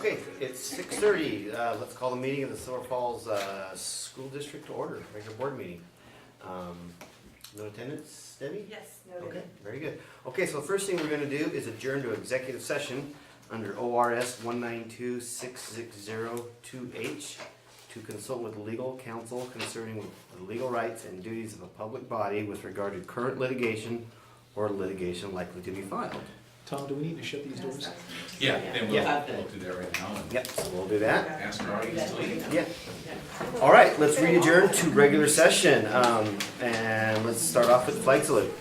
Okay, it's 6:30. Let's call the meeting of the Silver Falls School District to order, regular board meeting. No attendance, Debbie? Yes, noted. Okay, very good. Okay, so the first thing we're going to do is adjourn to executive session under ORS 192-660-2H to consult with legal counsel concerning the legal rights and duties of a public body with regard to current litigation or litigation likely to be filed. Tom, do we need to shut these doors? Yeah, then we'll Yeah. do that right now and Yep, so we'll do that. ask our audience to leave. Yeah. All right, let's re-adjourn to regular session. And let's start off with the flag salute.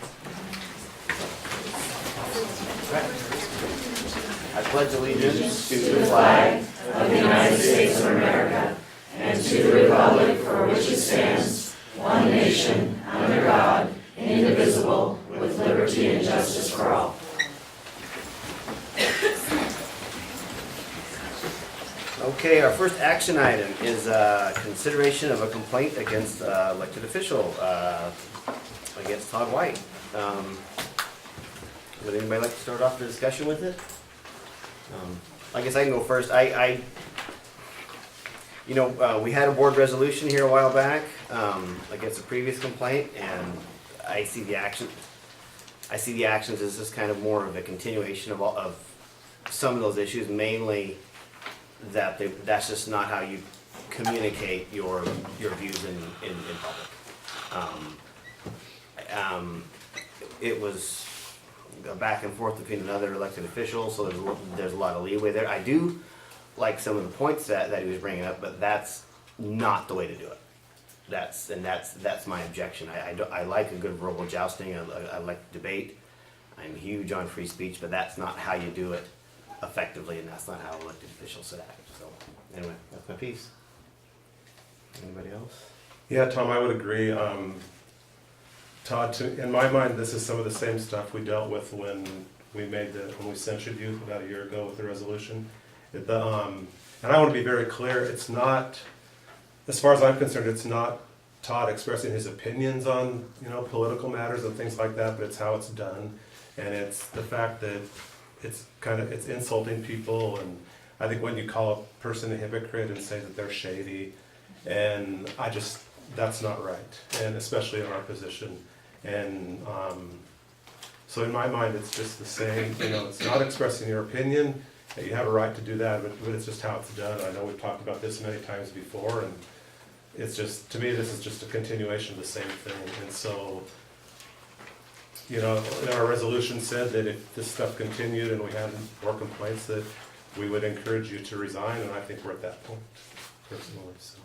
I pledge allegiance to the flag of the United States of America and to the republic for which it stands, one nation, under God, indivisible, with liberty and justice for all. Okay, our first action item is consideration of a complaint against elected official, against Todd White. Would anybody like to start off the discussion with it? I guess I can go first. We had a board resolution here a while back against a previous complaint, and I see the actions as just kind of more of a continuation of some of those issues, mainly that's just not how you communicate your views in public. It was a back and forth between another elected official, so there's a lot of leeway there. I do like some of the points that he was bringing up, but that's not the way to do it. That's my objection. I like a good verbal jousting. I like debate. I'm huge on free speech, but that's not how you do it effectively, and that's not how elected officials should act. So anyway, that's my piece. Anybody else? Yeah, Tom, I would agree. Todd, in my mind, this is some of the same stuff we dealt with when we censured you about a year ago with the resolution. And I want to be very clear, it's not, as far as I'm concerned, it's not Todd expressing his opinions on, political matters and things like that, but it's how it's done. And it's the fact that it's insulting people, and I think when you call a person a hypocrite and say that they're shady, and that's not right, and especially in our position. And so in my mind, it's just the same, it's not expressing your opinion, you have a right to do that, but it's just how it's done. I know we've talked about this many times before, and it's just, to me, this is just a continuation of the same thing. And so, our resolution said that if this stuff continued and we had more complaints, that we would encourage you to resign, and I think we're at that point, personally. So.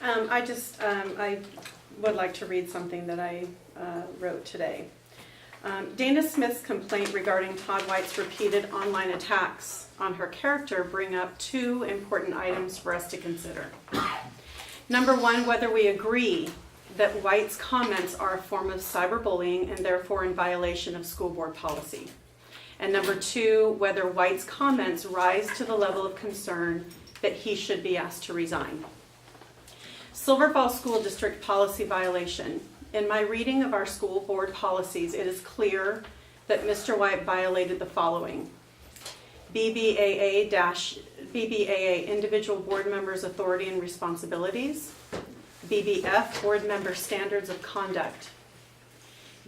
I would like to read something that I wrote today. Dana Smith's complaint regarding Todd White's repeated online attacks on her character bring up two important items for us to consider. Number one, whether we agree that White's comments are a form of cyberbullying and therefore in violation of school board policy. And number two, whether White's comments rise to the level of concern that he should be asked to resign. Silver Falls School District policy violation. In my reading of our school board policies, it is clear that Mr. White violated the following. BBAA individual board members' authority and responsibilities. BBF board member standards of conduct.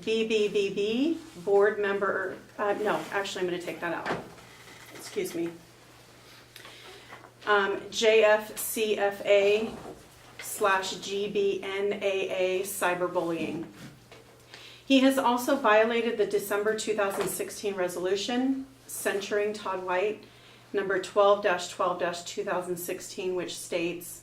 BBBB board member, no, actually I'm going to take that out. Excuse me. JFCFA/GBNAA cyberbullying. He has also violated the December 2016 resolution censuring Todd White, number 12-12-2016, which states,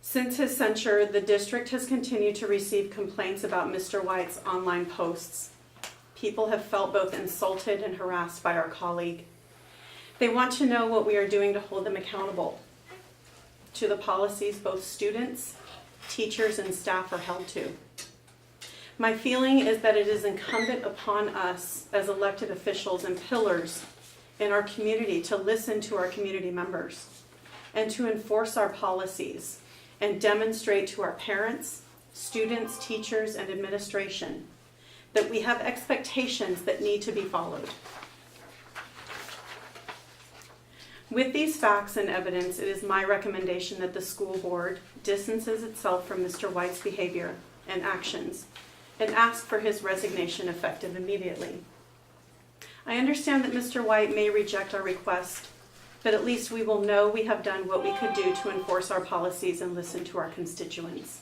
since his censure, the district has continued to receive complaints about Mr. White's online posts. People have felt both insulted and harassed by our colleague. They want to know what we are doing to hold them accountable to the policies both students, teachers, and staff are held to. My feeling is that it is incumbent upon us as elected officials and pillars in our community to listen to our community members and to enforce our policies and demonstrate to our parents, students, teachers, and administration that we have expectations that need to be followed. With these facts and evidence, it is my recommendation that the school board distances itself from Mr. White's behavior and actions and ask for his resignation effective immediately. I understand that Mr. White may reject our request, but at least we will know we have done what we could do to enforce our policies and listen to our constituents.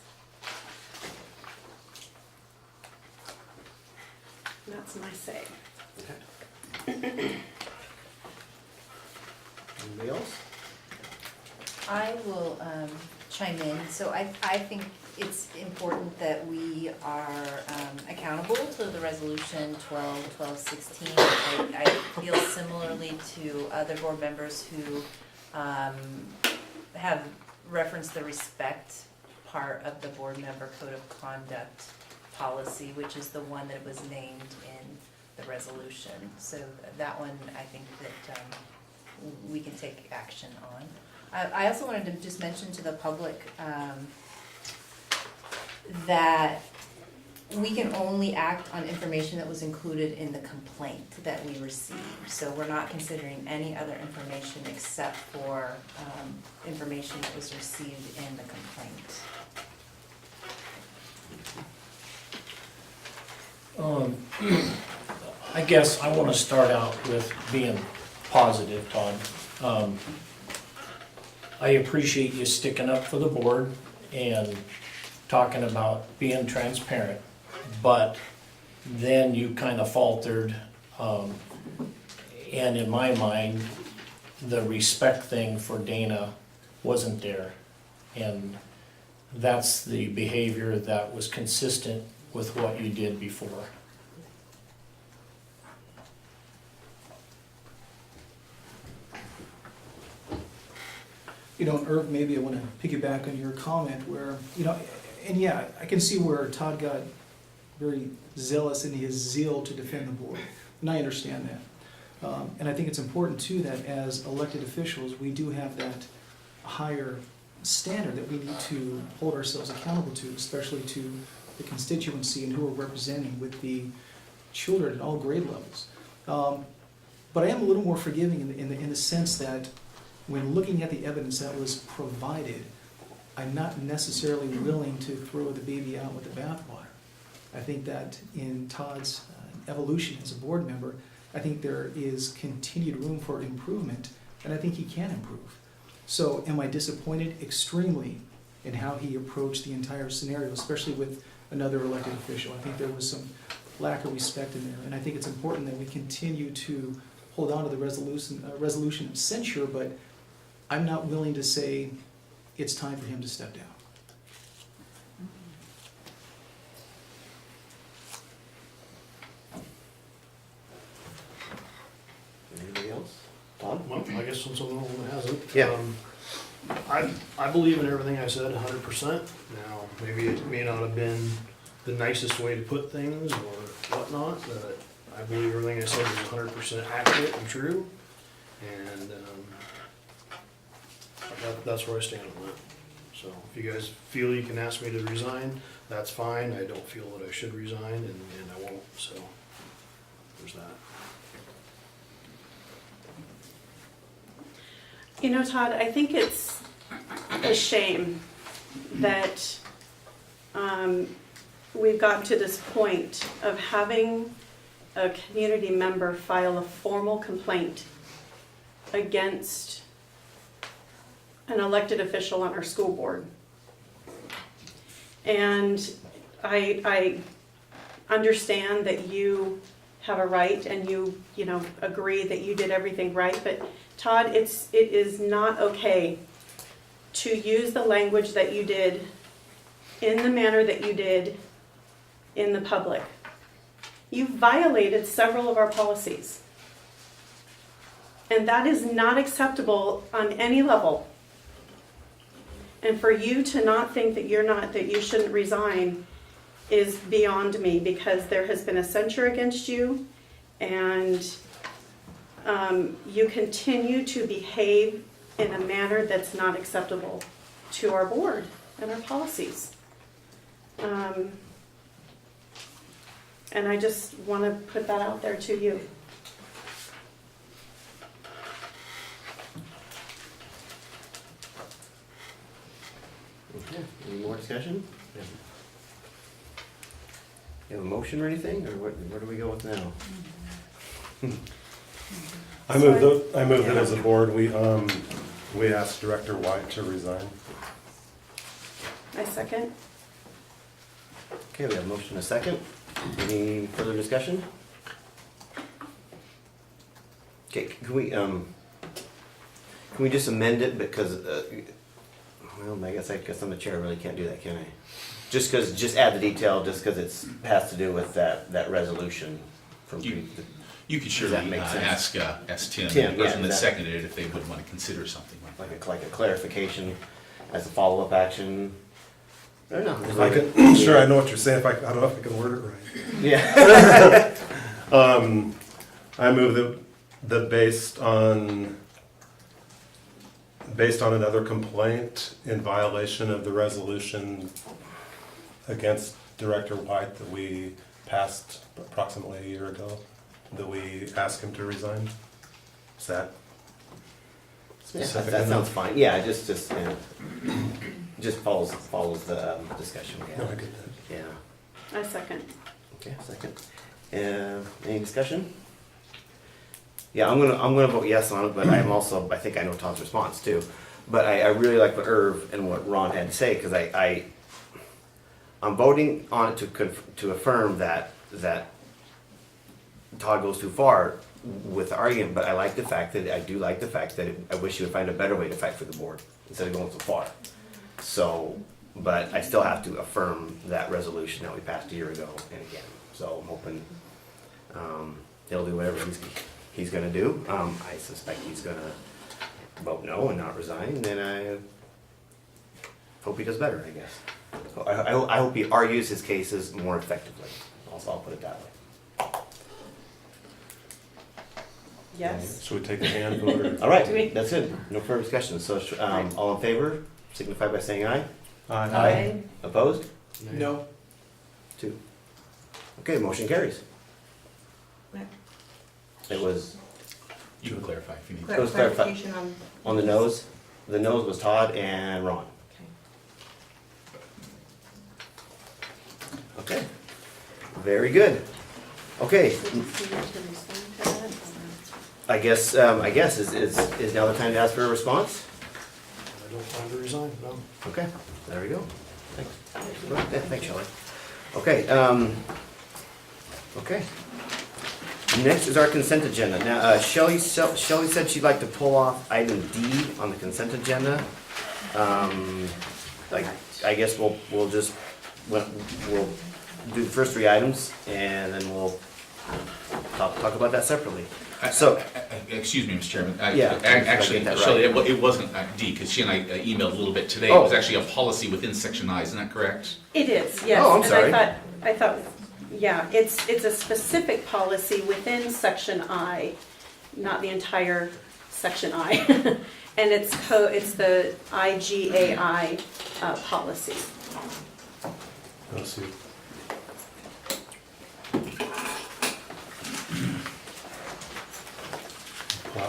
That's my say. Anybody else? I will chime in. So I think it's important that we are accountable to the resolution 1216. I feel similarly to other board members who have referenced the respect part of the board member code of conduct policy, which is the one that was named in the resolution. So that one, I think that we can take action on. I also wanted to just mention to the public that we can only act on information that was included in the complaint that we received. So we're not considering any other information except for information that was received in the complaint. I guess I want to start out with being positive, Todd. I appreciate you sticking up for the board and talking about being transparent, but then you kind of faltered, and in my mind, the respect thing for Dana wasn't there, and that's the behavior that was consistent with what you did before. You know, Irv, maybe I want to piggyback on your comment where, you know, and yeah, I can see where Todd got very zealous in his zeal to defend the board, and I understand that. And I think it's important too that as elected officials, we do have that higher standard that we need to hold ourselves accountable to, especially to the constituency and who we're representing with the children at all grade levels. But I am a little more forgiving in the sense that when looking at the evidence that was provided, I'm not necessarily willing to throw the baby out with the bathwater. I think that in Todd's evolution as a board member, I think there is continued room for improvement, and I think he can improve. So am I disappointed? Extremely, in how he approached the entire scenario, especially with another elected official. I think there was some lack of respect in there, and I think it's important that we continue to hold on to the resolution of censure, but I'm not willing to say it's time for him to step down. Anybody else? Tom? Well, I guess since I'm the one that hasn't. Yeah. I believe in everything I said 100%. Now, maybe it may not have been the nicest way to put things or whatnot, but I believe everything I said was 100% accurate and true. And that's where I stand on that. So if you guys feel you can ask me to resign, that's fine. I don't feel that I should resign, and I won't. So there's that. You know, Todd, I think it's a shame that we've gotten to this point of having a community member file a formal complaint against an elected official on our school board. And I understand that you have a right and you agree that you did everything right, but Todd, it is not okay to use the language that you did in the manner that you did in the public. You violated several of our policies. And that is not acceptable on any level. And for you to not think that you shouldn't resign is beyond me, because there has been a censure against you, and you continue to behave in a manner that's not acceptable to our board and our policies. And I just want to put that out there to you. Okay, any more discussion? You have a motion or anything, or where do we go with now? I move that as a board, we ask Director White to resign. I second. Okay, we have a motion and a second. Any further discussion? Okay, can we just amend it because, well, I guess I'm the chair, I really can't do that, can I? Just add the detail, just because it's, has to do with that resolution from. You could Does surely that make sense? ask Tim, Tim, the yeah, person that exactly. seconded it, if they would want to consider something like that. Like a clarification as a follow-up action. I don't know. If I could, sure, I know what you're saying, I don't know if I can word it right. Yeah. I move that based on another complaint in violation of the resolution against Director White that we passed approximately a year ago, that we ask him to resign. Is that Yeah, specific that sounds enough? fine. Yeah, just just follows the discussion we No, I had. get that. Yeah. I second. Okay, second. Any discussion? Yeah, I'm gonna vote yes on it, but I'm also, I think I know Todd's response too. But I really like what Irv and what Ron had to say, because I'm voting on it to affirm that Todd goes too far with the argument, but I like the fact that, I wish he would find a better way to fight for the board instead of going so far. So, but I still have to affirm that resolution that we passed a year ago and again. So I'm hoping he'll do whatever he's gonna do. I suspect he's gonna vote no and not resign, and I hope he does better, I guess. So I hope he argues his cases more effectively. Also, I'll put it that way. Yes. Should we take a hand vote or? All right, Do we- that's it. No further discussion. So, all in favor, signify by saying aye. Aye. Opposed? No. 2. Okay, motion carries. What? It was You can clarify if you need. It was clarified. Clarification on. on the nose. The nose was Todd and Ron. Okay. Okay. Very good. Okay, So does he need to respond to that, or- I guess is now the time to ask for a response? I don't plan to resign, no. Okay, there we go. Thanks. Yeah, thanks, Shelley. Okay, okay. Next is our consent agenda. Now, Shelley said she'd like to pull off item D on the consent agenda. Like, I guess we'll do the first 3 items and then we'll talk about that separately. So, Excuse me, Mr. Chairman. Yeah, if I Actually, get that Shelley, right. it wasn't D, because she and I emailed a little bit today. It Oh. was actually a policy within section I, isn't that correct? It is, yes. Oh, I'm sorry. And I thought, yeah, it's a specific policy within section I, not the entire section I. And it's the IGAI policy. Let's see.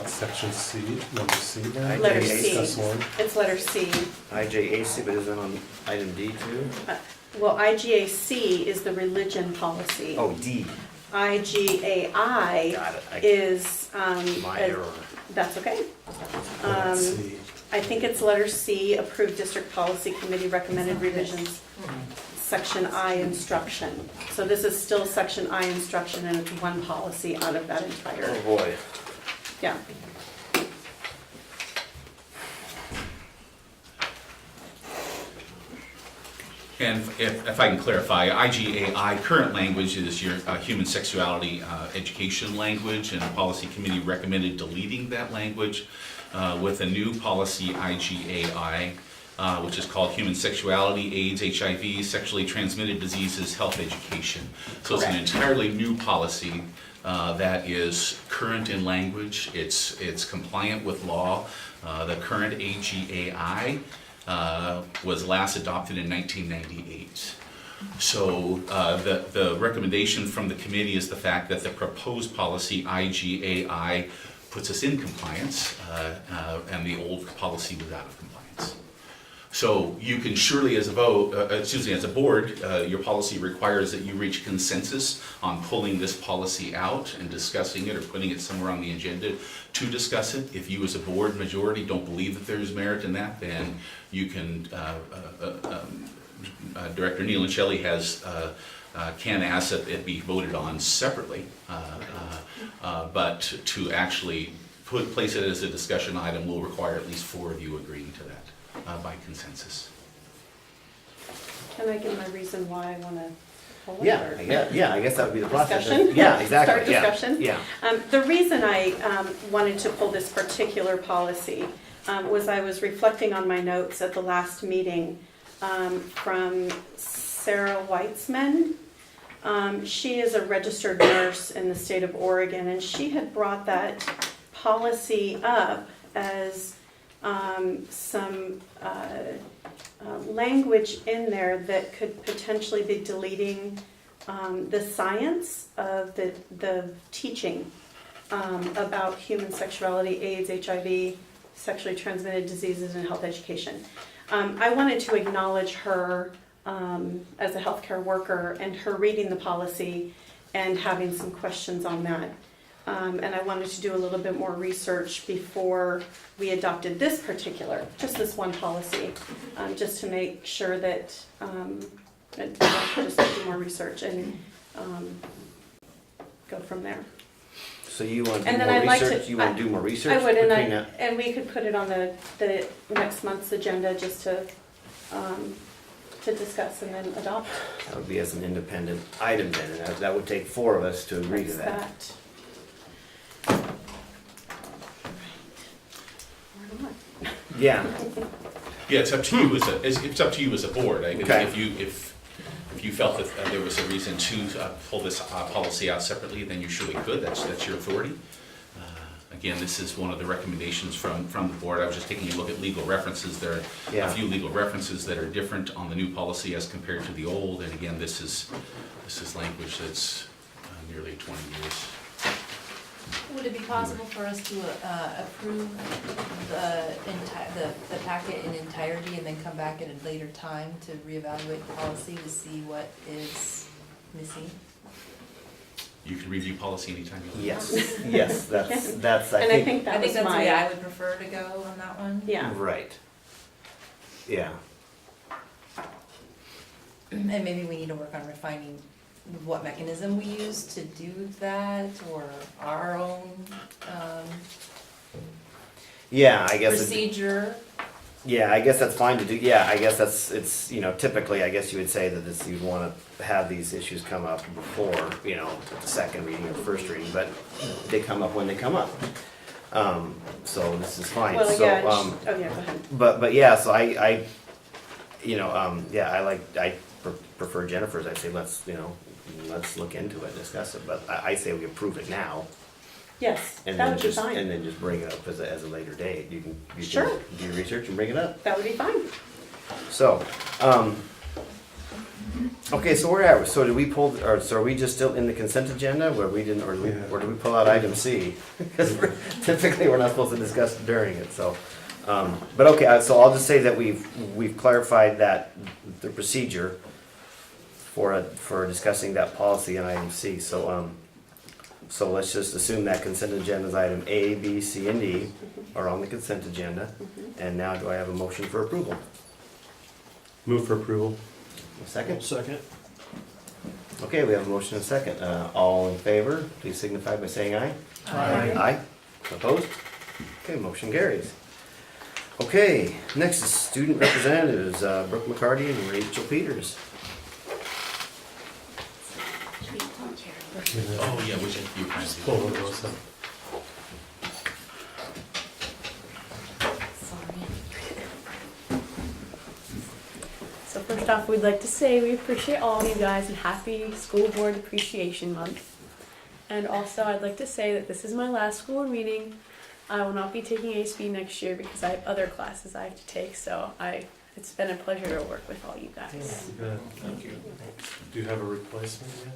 Section C, number C there. Letter IJA, C. That's one. It's letter C. IJAC, but is that on item D too? Well, IGAC is the religion policy. Oh, D. IGAI Got it. is, My error. that's okay. Let's see. I think it's letter C, approved district policy committee recommended revisions, section I instruction. So this is still section I instruction and it's one policy out of that entire, Oh, boy. yeah. And if I can clarify, IGAI, current language is your human sexuality education language, and the policy committee recommended deleting that language with a new policy, IGAI, which is called Human Sexuality, AIDS, HIV, Sexually Transmitted Diseases, Health Education. So it's an Correct. entirely new policy that is current in language, it's compliant with law. The current AGAI was last adopted in 1998. So the recommendation from the committee is the fact that the proposed policy IGAI puts us in compliance, and the old policy was out of compliance. So you can surely, as a board, your policy requires that you reach consensus on pulling this policy out and discussing it or putting it somewhere on the agenda to discuss it. If you as a board majority don't believe that there's merit in that, then you can, Director Neal and Shelley can ask that it be voted on separately, but to actually place it as a discussion item will require at least 4 of you agreeing to that. By consensus. Can I give my reason why I want to pull it? Yeah, or- I guess that would be the process. Discussion? Yeah, exactly. Start Yeah, discussion? Yeah. The reason I wanted to pull this particular policy was I was reflecting on my notes at the last meeting from Sarah Weitzman. She is a registered nurse in the state of Oregon, and she had brought that policy up as some language in there that could potentially be deleting the science of the teaching about human sexuality, AIDS, HIV, sexually transmitted diseases, and health education. I wanted to acknowledge her as a healthcare worker and her reading the policy and having some questions on that. And I wanted to do a little bit more research before we adopted this particular, just this one policy, just to make sure that, just do more research and go from there. So you want to do And then more I'd like research? to- You want to do more research? I would, between that? and we could put it on the next month's agenda just to discuss and then adopt. That would be as an independent item then, and that would take 4 of us to agree to Fix that. Where do I? Yeah, Yeah, it's up to you it's up to you as a board. Okay. If you felt that there was a reason to pull this policy out separately, then you surely could. That's your authority. Again, this is one of the recommendations from the board. I was just taking a look at legal references. There are Yeah. a few legal references that are different on the new policy as compared to the old. And again, this is language that's nearly 20 years. Would it be possible for us to approve the packet in entirety and then come back at a later time to reevaluate the policy to see what is missing? You can review policy anytime you like. yes, that's, And I think I that think was that's the way I my, would prefer to go on that one. yeah. Right. Yeah, And maybe we need to work on refining what mechanism we use to do that, or our own yeah, I guess. procedure. Yeah, I guess that's fine to do, yeah, I guess it's, typically, I guess you would say that this, you'd wanna have these issues come up before, the second reading or first reading, but they come up when they come up. So this is fine, Well, so, yeah, oh yeah, go ahead. but yeah, so I prefer Jennifer's, I say, let's look into it, discuss it, but I say we approve it now. Yes, And that then would be just, and fine. then just bring it up as a later date, you can Sure. do your research and bring it up. That would be fine. So, okay, so where are we? So did we pull, or so are we just still in the consent agenda where we didn't, or did we pull out item C? Because typically we're not supposed to discuss during it, so. But okay, so I'll just say that we've clarified that, the procedure for discussing that policy in item C, so, so let's just assume that consent agenda's item A, B, C, and D are on the consent agenda. And now do I have a motion for approval? Move for approval. A second? Second. Okay, we have a motion and a second. All in favor, please signify by saying aye. Aye. Aye. Opposed? Okay, motion carries. Okay, next is student representatives, Brooke McCarty and Rachel Peters. Oh, yeah, which you kind of Pull one of those up. So first off, we'd like to say we appreciate all of you guys and happy School Board Appreciation Month. And also I'd like to say that this is my last school board meeting. I will not be taking ASB next year because I have other classes I have to take, so I it's been a pleasure to work with all you guys. Good. Thank you. Do you have a replacement yet?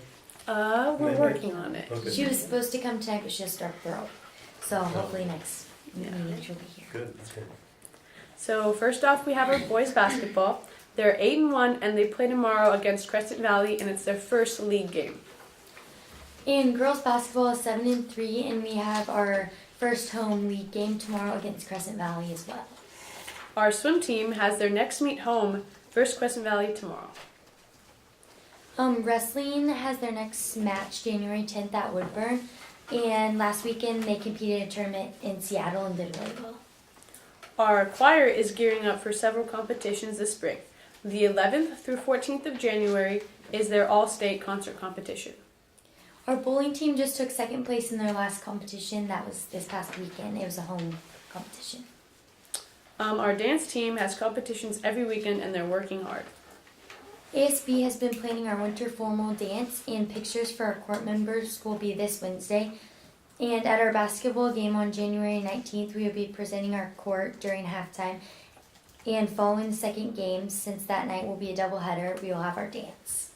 We're Maybe. working on it. Okay. She was supposed to come tonight, but she has strep throat. So hopefully next meeting she'll be here. Good, that's good. So first off, we have our boys basketball. They're 8-1, and they play tomorrow against Crescent Valley, and it's their first league game. And girls basketball is 7-3, and we have our first home league game tomorrow against Crescent Valley as well. Our swim team has their next meet home versus Crescent Valley tomorrow. Wrestling has their next match January 10th at Woodburn, and last weekend they competed in a tournament in Seattle and did really well. Our choir is gearing up for several competitions this spring. The 11th through 14th of January is their all-state concert competition. Our bowling team just took second place in their last competition. That was this past weekend. It was a home competition. Our dance team has competitions every weekend, and they're working hard. ASB has been planning our winter formal dance, and pictures for our court members will be this Wednesday. And at our basketball game on January 19th, we will be presenting our court during halftime. And following the second game, since that night will be a doubleheader, we will have our dance.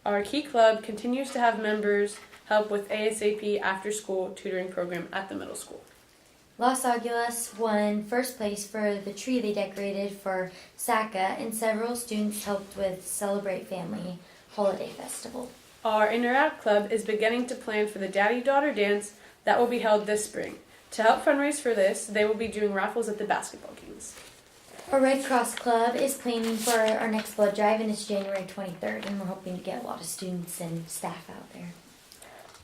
Our Key Club continues to have members help with ASAP after-school tutoring program at the middle school. Los Aguilas won first place for the tree they decorated for SACA, and several students helped with Celebrate Family Holiday Festival. Our Interact Club is beginning to plan for the Daddy-Daughter Dance that will be held this spring. To help fundraise for this, they will be doing raffles at the basketball games. Our Red Cross Club is planning for our next blood drive, and it's January 23rd, and we're hoping to get a lot of students and staff out there.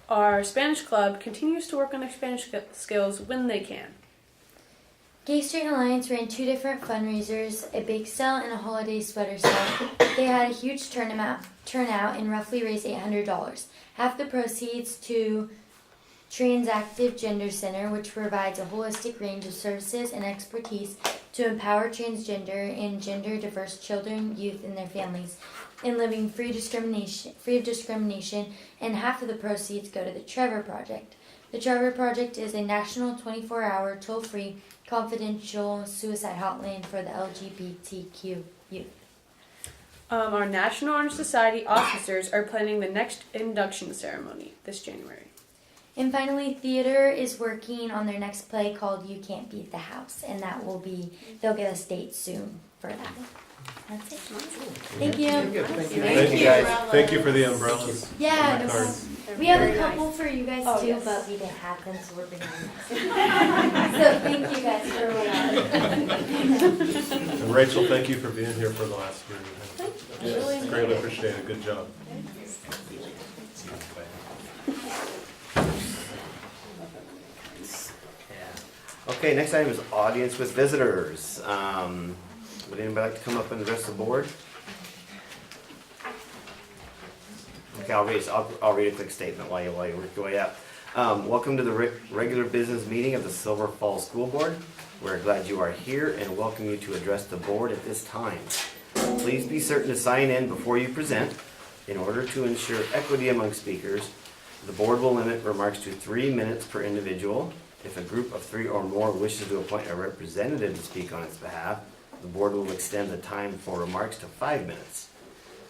Our Spanish Club continues to work on their Spanish skills when they can. Gay Straight Alliance ran 2 different fundraisers, a bake sale and a holiday sweater sale. They had a huge turnout and roughly raised $800. Half the proceeds to Transactive Gender Center, which provides a holistic range of services and expertise to empower transgender and gender diverse children, youth, and their families in living free of discrimination, and half of the proceeds go to the Trevor Project. The Trevor Project is a national 24-hour, toll-free, confidential suicide hotline for the LGBTQ youth. Our National Honor Society officers are planning the next induction ceremony this January. And finally, theater is working on their next play called You Can't Beat the House, and they'll get us dates soon for that. That's it. Thank you. Thank you guys. Thank you for the umbrellas. Yeah, My no cards. problem. We have a couple for you guys too, yes. but we didn't have them, so we're bringing them. So thank you guys for And Rachel, thank you for being here for the last year. Yes, greatly appreciated. Good job. Okay, next item is audience with visitors. Would anybody like to come up and address the board? Okay, I'll read a quick statement while you work your way up. Welcome to the regular business meeting of the Silver Falls School Board. We're glad you are here and welcome you to address the board at this time. Please be certain to sign in before you present. In order to ensure equity among speakers, the board will limit remarks to 3 minutes per individual. If a group of 3 or more wishes to appoint a representative to speak on its behalf, the board will extend the time for remarks to 5 minutes.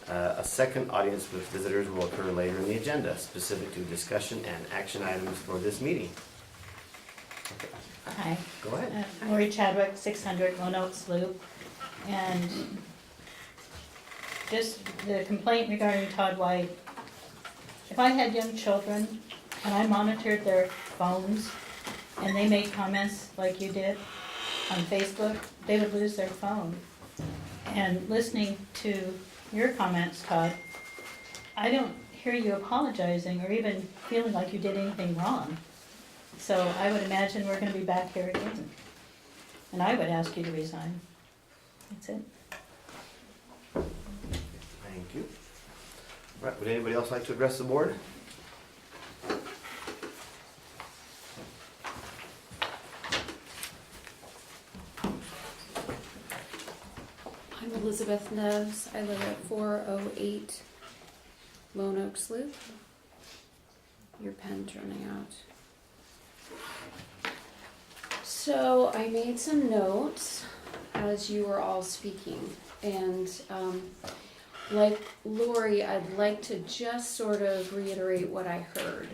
A second audience with visitors will occur later in the agenda, specific to discussion and action items for this meeting. Okay, Hi, go ahead. Lori Chadwick, 600 Lone Oaks Loop. And just the complaint regarding Todd White. If I had young children and I monitored their phones and they made comments like you did on Facebook, they would lose their phone. And listening to your comments, Todd, I don't hear you apologizing or even feeling like you did anything wrong. So I would imagine we're gonna be back here again. And I would ask you to resign. That's it. Thank you. Right, would anybody else like to address the board? I'm Elizabeth Neves. I live at 408 Lone Oaks Loop. Your pen's running out. So I made some notes as you were all speaking. And like Lori, I'd like to just sort of reiterate what I heard.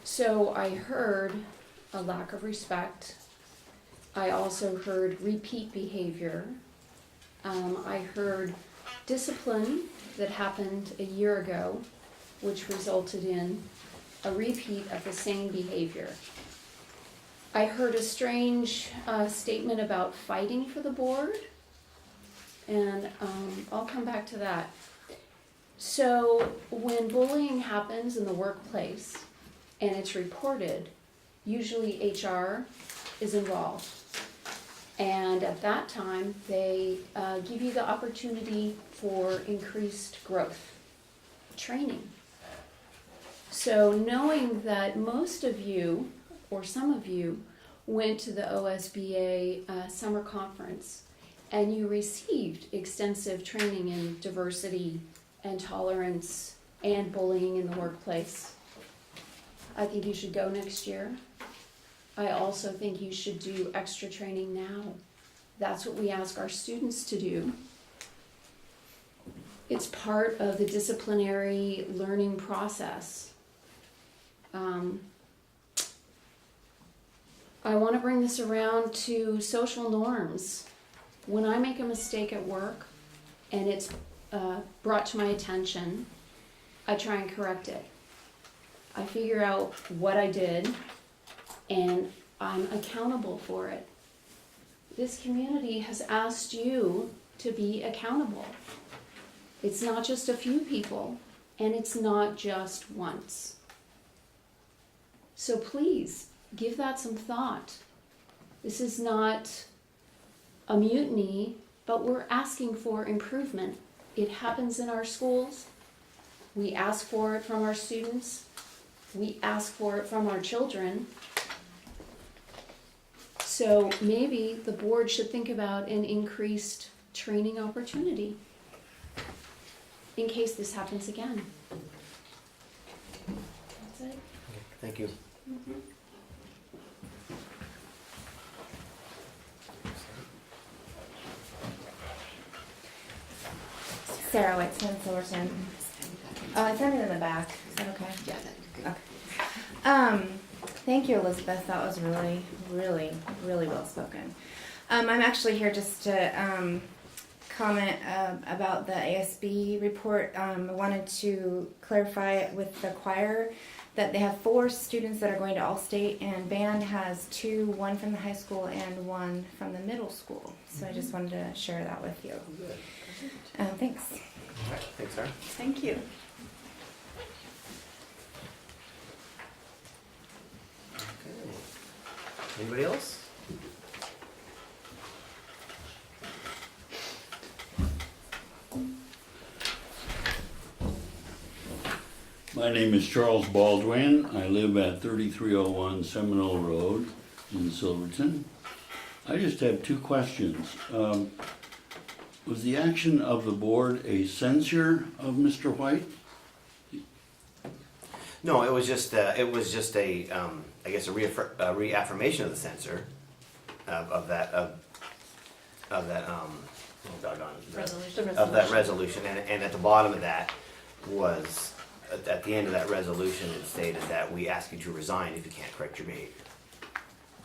So I heard a lack of respect. I also heard repeat behavior. I heard discipline that happened a year ago, which resulted in a repeat of the same behavior. I heard a strange statement about fighting for the board, and I'll come back to that. So when bullying happens in the workplace and it's reported, usually HR is involved. And at that time, they give you the opportunity for increased growth, training. So knowing that most of you, or some of you, went to the OSBA summer conference and you received extensive training in diversity and tolerance and bullying in the workplace, I think you should go next year. I also think you should do extra training now. That's what we ask our students to do. It's part of the disciplinary learning process. I want to bring this around to social norms. When I make a mistake at work and it's brought to my attention, I try and correct it. I figure out what I did and I'm accountable for it. This community has asked you to be accountable. It's not just a few people, and it's not just once. So please, give that some thought. This is not a mutiny, but we're asking for improvement. It happens in our schools. We ask for it from our students. We ask for it from our children. So maybe the board should think about an increased training opportunity in case this happens again. That's it. Thank you. Sarah Whitson, Silverton. Oh, I sent it in the back. Is that okay? Yeah, Okay. Thank you, Elizabeth. That was really, really, really well spoken. I'm actually here just to comment about the ASB report. I wanted to clarify with the choir that they have 4 students that are going to All-State, and band has 2, one from the high school and one from the middle school. So I just wanted to share that with you. Thanks. All right, thanks, Sarah. Thank you. Anybody else? My name is Charles Baldwin. I live at 3301 Seminole Road in Silverton. I just have 2 questions. Was the action of the board a censure of Mr. White? No, it was just a, I guess a reaffirmation of the censor of that resolution, and at the bottom of that was, at the end of that resolution, it stated that we ask you to resign if you can't correct your behavior.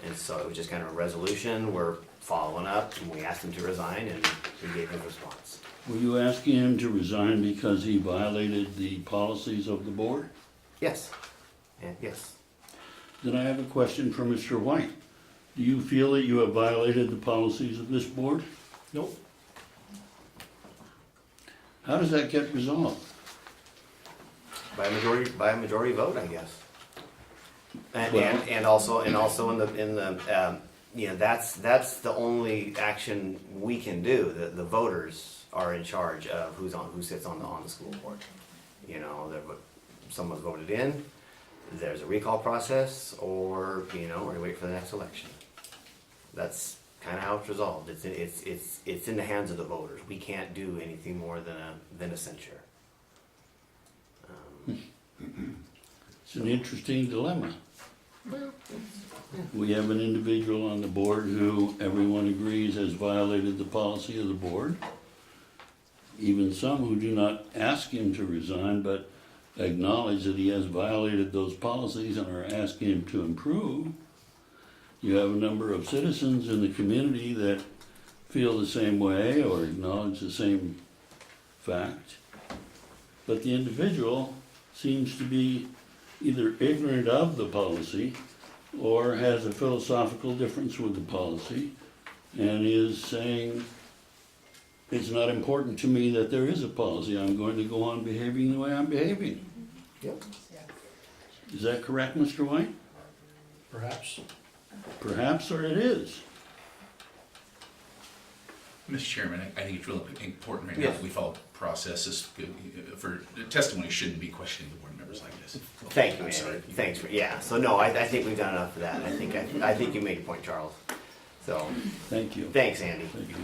And so it was just kind of a resolution. We're following up, and we asked him to resign, and we gave him a response. Were you asking him to resign because he violated the policies of the board? Yes. And yes. Then I have a question for Mr. White. Do you feel that you have violated the policies of this board? Nope. How does that get resolved? By a majority vote, I guess. And also in the you know, that's the only action we can do. The voters are in charge of who sits on the school board. You know, someone's voted in. There's a recall process, or you wait for the next election. That's kind of how it's resolved. It's in the hands of the voters. We can't do anything more than a censure. It's an interesting dilemma. We have an individual on the board who everyone agrees has violated the policy of the board. Even some who do not ask him to resign, but acknowledge that he has violated those policies and are asking him to improve. You have a number of citizens in the community that feel the same way or acknowledge the same fact. But the individual seems to be either ignorant of the policy or has a philosophical difference with the policy and is saying, it's not important to me that there is a policy. I'm going to go on behaving the way I'm behaving. Yep. Is that correct, Mr. White? Perhaps. Perhaps, or it is. Mr. Chairman, I think it's really important right now that we follow processes. For testimony shouldn't be questioning the board members like this. Thank you, I'm Andy. sorry. Thanks for, yeah, so no, I think we've done enough of that. I think you made your point, Charles. So, Thank you. thanks, Andy. Thank you.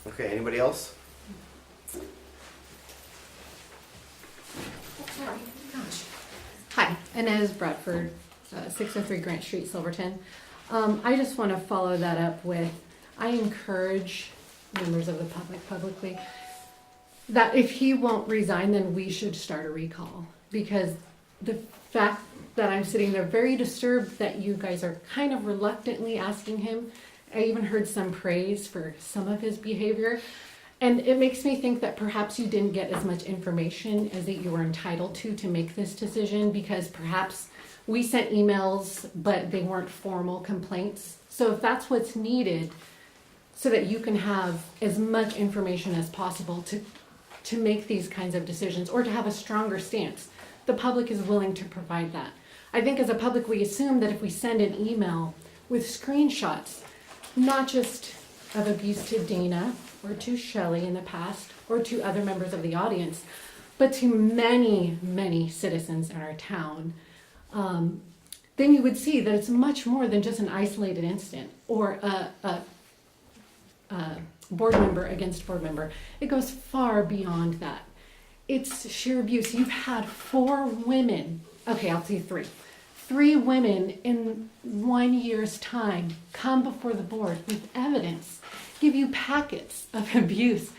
Okay, anybody else? Hi, Inez Bradford, 603 Grant Street, Silverton. I just want to follow that up with, I encourage members of the public publicly that if he won't resign, then we should start a recall. Because the fact that I'm sitting there very disturbed that you guys are kind of reluctantly asking him. I even heard some praise for some of his behavior. And it makes me think that perhaps you didn't get as much information as that you were entitled to make this decision, because perhaps we sent emails, but they weren't formal complaints. So if that's what's needed, so that you can have as much information as possible to make these kinds of decisions or to have a stronger stance, the public is willing to provide that. I think as a public, we assume that if we send an email with screenshots, not just of abuse to Dana or to Shelley in the past or to other members of the audience, but to many, many citizens in our town, then you would see that it's much more than just an isolated incident or a board member against board member. It goes far beyond that. It's sheer abuse. You've had 4 women, okay, I'll say 3. 3 women in 1 year's time come before the board with evidence, give you packets of abuse,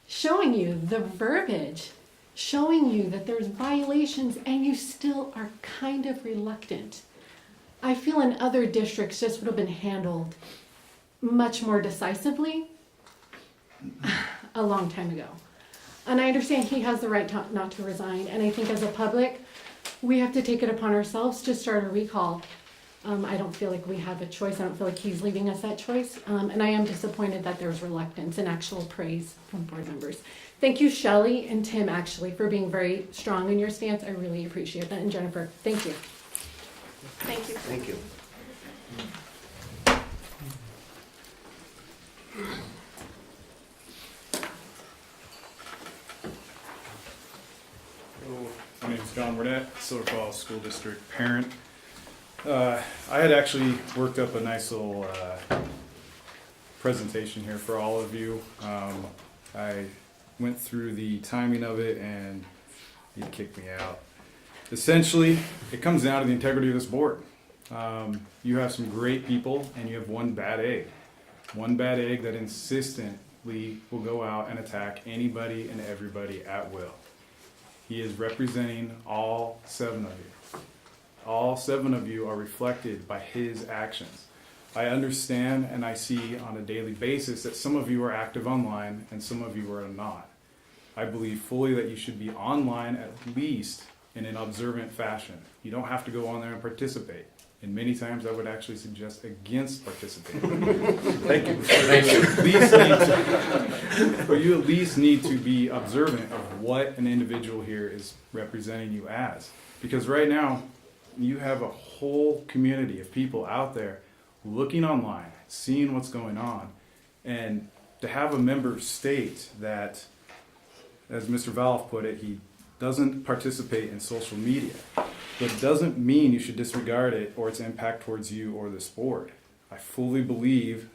showing you the verbiage, showing you that there's violations, and you still are kind of reluctant. I feel in other districts this would have been handled much more decisively a long time ago. And I understand he has the right not to resign, and I think as a public, we have to take it upon ourselves to start a recall. I don't feel like we have a choice. I don't feel like he's leaving us that choice. And I am disappointed that there's reluctance and actual praise from board members. Thank you, Shelley and Tim, actually, for being very strong in your stance. I really appreciate that. And Jennifer, thank you. Thank you. Thank you. My name is John Burnett, Silver Falls School District parent. I had actually worked up a nice little presentation here for all of you. I went through the timing of it and he kicked me out. Essentially, it comes down to the integrity of this board. You have some great people and you have one bad egg. One bad egg that insistently will go out and attack anybody and everybody at will. He is representing all 7 of you. All 7 of you are reflected by his actions. I understand and I see on a daily basis that some of you are active online and some of you are not. I believe fully that you should be online at least in an observant fashion. You don't have to go on there and participate. And many times I would actually suggest against participating. Thank you. But you at least need to be observant of what an individual here is representing you as. Because right now, you have a whole community of people out there looking online, seeing what's going on. And to have a member state that, as Mr. Valoff put it, he doesn't participate in social media. But it doesn't mean you should disregard it or its impact towards you or this board. I fully believe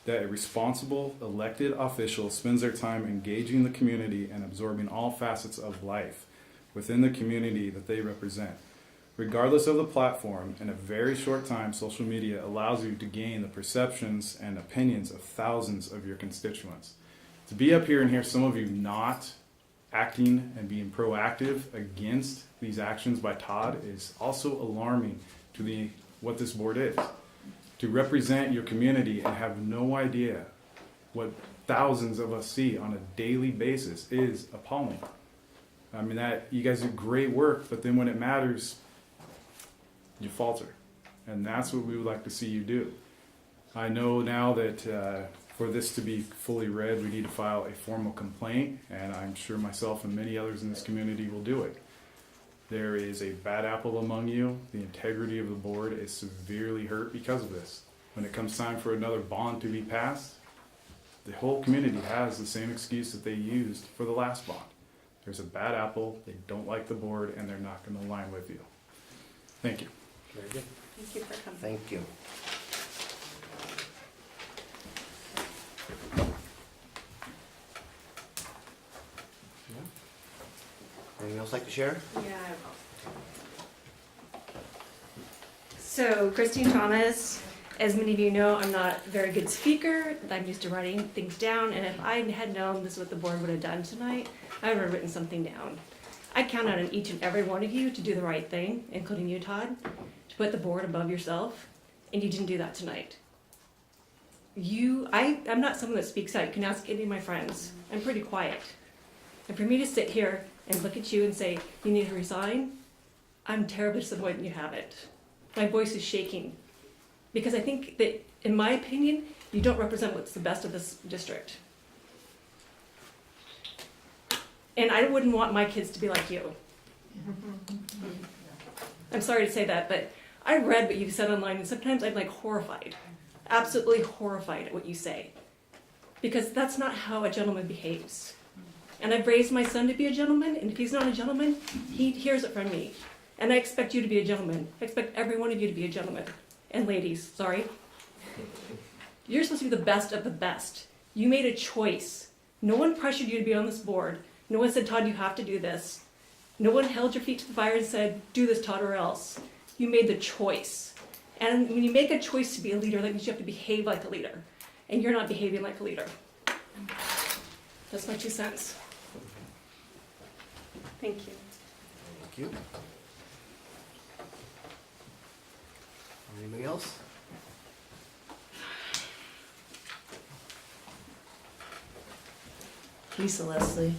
that a responsible elected official spends their time engaging the community and absorbing all facets of life. within the community that they represent. Regardless of the platform, in a very short time, social media allows you to gain the perceptions and opinions of thousands of your constituents. To be up here and hear some of you not acting and being proactive against these actions by Todd is also alarming to what this board is. To represent your community and have no idea what thousands of us see on a daily basis is appalling. I mean, that you guys do great work, but then when it matters, you falter. And that's what we would like to see you do. I know now that for this to be fully read, we need to file a formal complaint, and I'm sure myself and many others in this community will do it. There is a bad apple among you. The integrity of the board is severely hurt because of this. When it comes time for another bond to be passed, the whole community has the same excuse that they used for the last bond. There's a bad apple, they don't like the board, and they're not going to align with you. Thank you. Very good. Thank you for coming. Thank you. Anything else like to share? Yeah, I will. So, Christine Thomas, as many of you know, I'm not a very good speaker. I'm used to writing things down, and if I had known this is what the board would have done tonight, I would have written something down. I count on each and every one of you to do the right thing, including you, Todd, to put the board above yourself, and you didn't do that tonight. I'm not someone that speaks out. You can ask any of my friends. I'm pretty quiet. And for me to sit here and look at you and say, you need to resign, I'm terribly disappointed you haven't. My voice is shaking. Because I think that, in my opinion, you don't represent what's the best of this district. And I wouldn't want my kids to be like you. I'm sorry to say that, but I read what you've said online, and sometimes I'm like horrified. Absolutely horrified at what you say. Because that's not how a gentleman behaves. And I've raised my son to be a gentleman, and if he's not a gentleman, he hears it from me. And I expect you to be a gentleman. I expect every one of you to be a gentleman. And ladies, sorry. You're supposed to be the best of the best. You made a choice. No one pressured you to be on this board. No one said, Todd, you have to do this. No one held your feet to the fire and said, do this, Todd, or else. You made the choice. And when you make a choice to be a leader, that means you have to behave like a leader. And you're not behaving like a leader. That's my 2 cents. Thank you. Thank you. Anybody else? Lisa Leslie.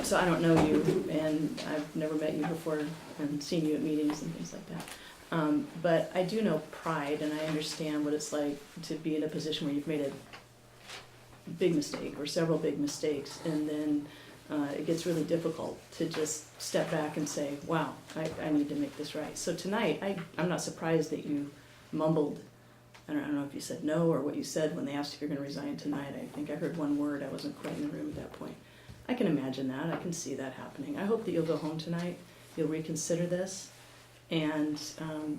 So I don't know you, and I've never met you before and seen you at meetings and things like that. But I do know pride, and I understand what it's like to be in a position where you've made a big mistake or several big mistakes, and then it gets really difficult to just step back and say, wow, I need to make this right. So tonight, I'm not surprised that you mumbled. I don't know if you said no or what you said when they asked if you're going to resign tonight. I think I heard one word. I wasn't quite in the room at that point. I can imagine that. I can see that happening. I hope that you'll go home tonight, you'll reconsider this, and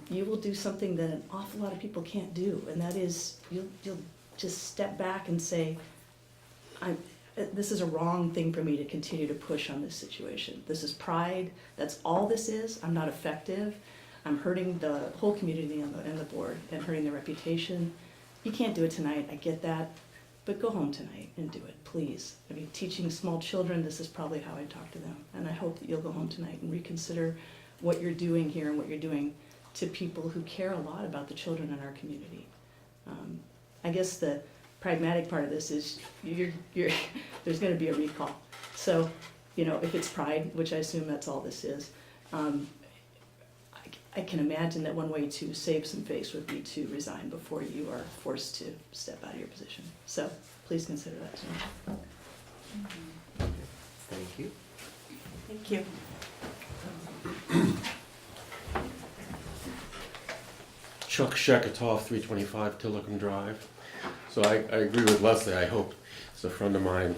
you will do something that an awful lot of people can't do, and that is you'll just step back and say, this is a wrong thing for me to continue to push on this situation. This is pride. That's all this is. I'm not effective. I'm hurting the whole community and the board and hurting their reputation. You can't do it tonight. I get that. But go home tonight and do it, please. I mean, teaching small children, this is probably how I talk to them. And I hope that you'll go home tonight and reconsider what you're doing here and what you're doing to people who care a lot about the children in our community. I guess the pragmatic part of this is there's going to be a recall. So, if it's pride, which I assume that's all this is, I can imagine that one way to save some face would be to resign before you are forced to step out of your position. So please consider that tonight. Thank you. Thank you. Chuck Sheketoff, 325 Tillicum Drive. So I agree with Leslie. I hope, as a friend of mine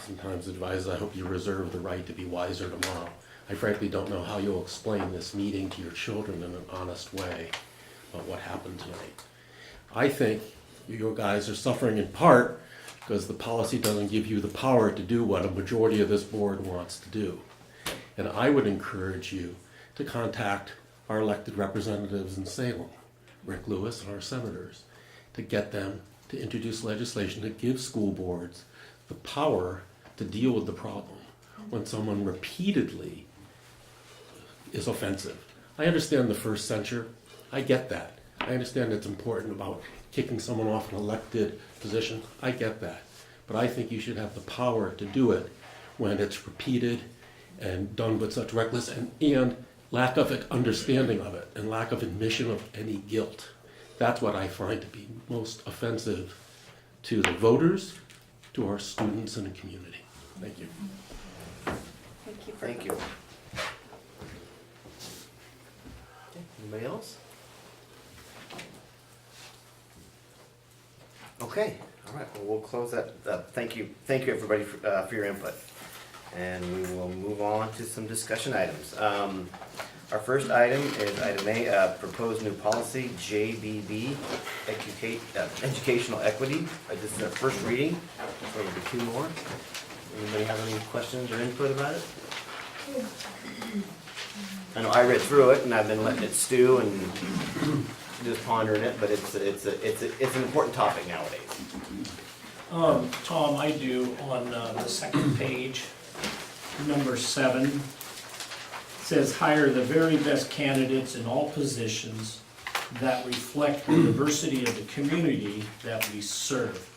sometimes advises, I hope you reserve the right to be wiser tomorrow. I frankly don't know how you'll explain this meeting to your children in an honest way about what happened tonight. I think you guys are suffering in part because the policy doesn't give you the power to do what a majority of this board wants to do. And I would encourage you to contact our elected representatives in Salem, Rick Lewis and our senators, to get them to introduce legislation to give school boards the power to deal with the problem when someone repeatedly is offensive. I understand the first censure. I get that. I understand it's important about kicking someone off an elected position. I get that. But I think you should have the power to do it when it's repeated and done with such reckless and lack of understanding of it and lack of admission of any guilt. That's what I find to be most offensive to the voters, to our students and the community. Thank you. Thank you. Thank you. Anybody else? Okay, all right, well, we'll close that. Thank you everybody for your input. And we will move on to some discussion items. Our first item is item A, proposed new policy, JBB, educational equity. This is our first reading, so there'll be 2 more. Anybody have any questions or input about it? I know I read through it and I've been letting it stew and just pondering it, but it's an important topic nowadays. Tom, I do on the second page, number 7, says hire the very best candidates in all positions that reflect the diversity of the community that we serve.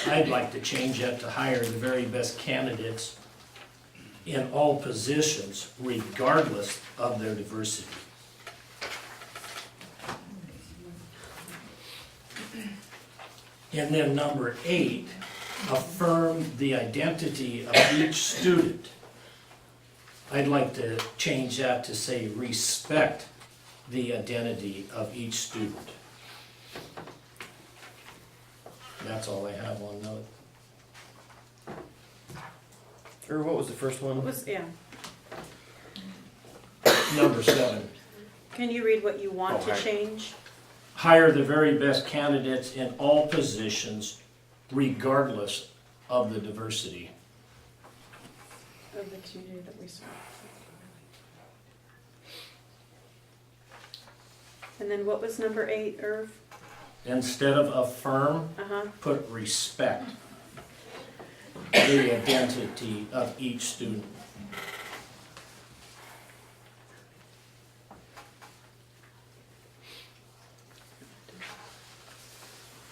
I'd like to change that to hire the very best candidates in all positions regardless of their diversity. And then number 8, affirm the identity of each student. I'd like to change that to say respect the identity of each student. That's all I have on note. Or what was the first one? Number 7. Can you read what you want to hi. change? Hire the very best candidates in all positions regardless of the diversity. Of the community that we serve. And then what was number 8, Irv? Instead of affirm, put respect the identity of each student.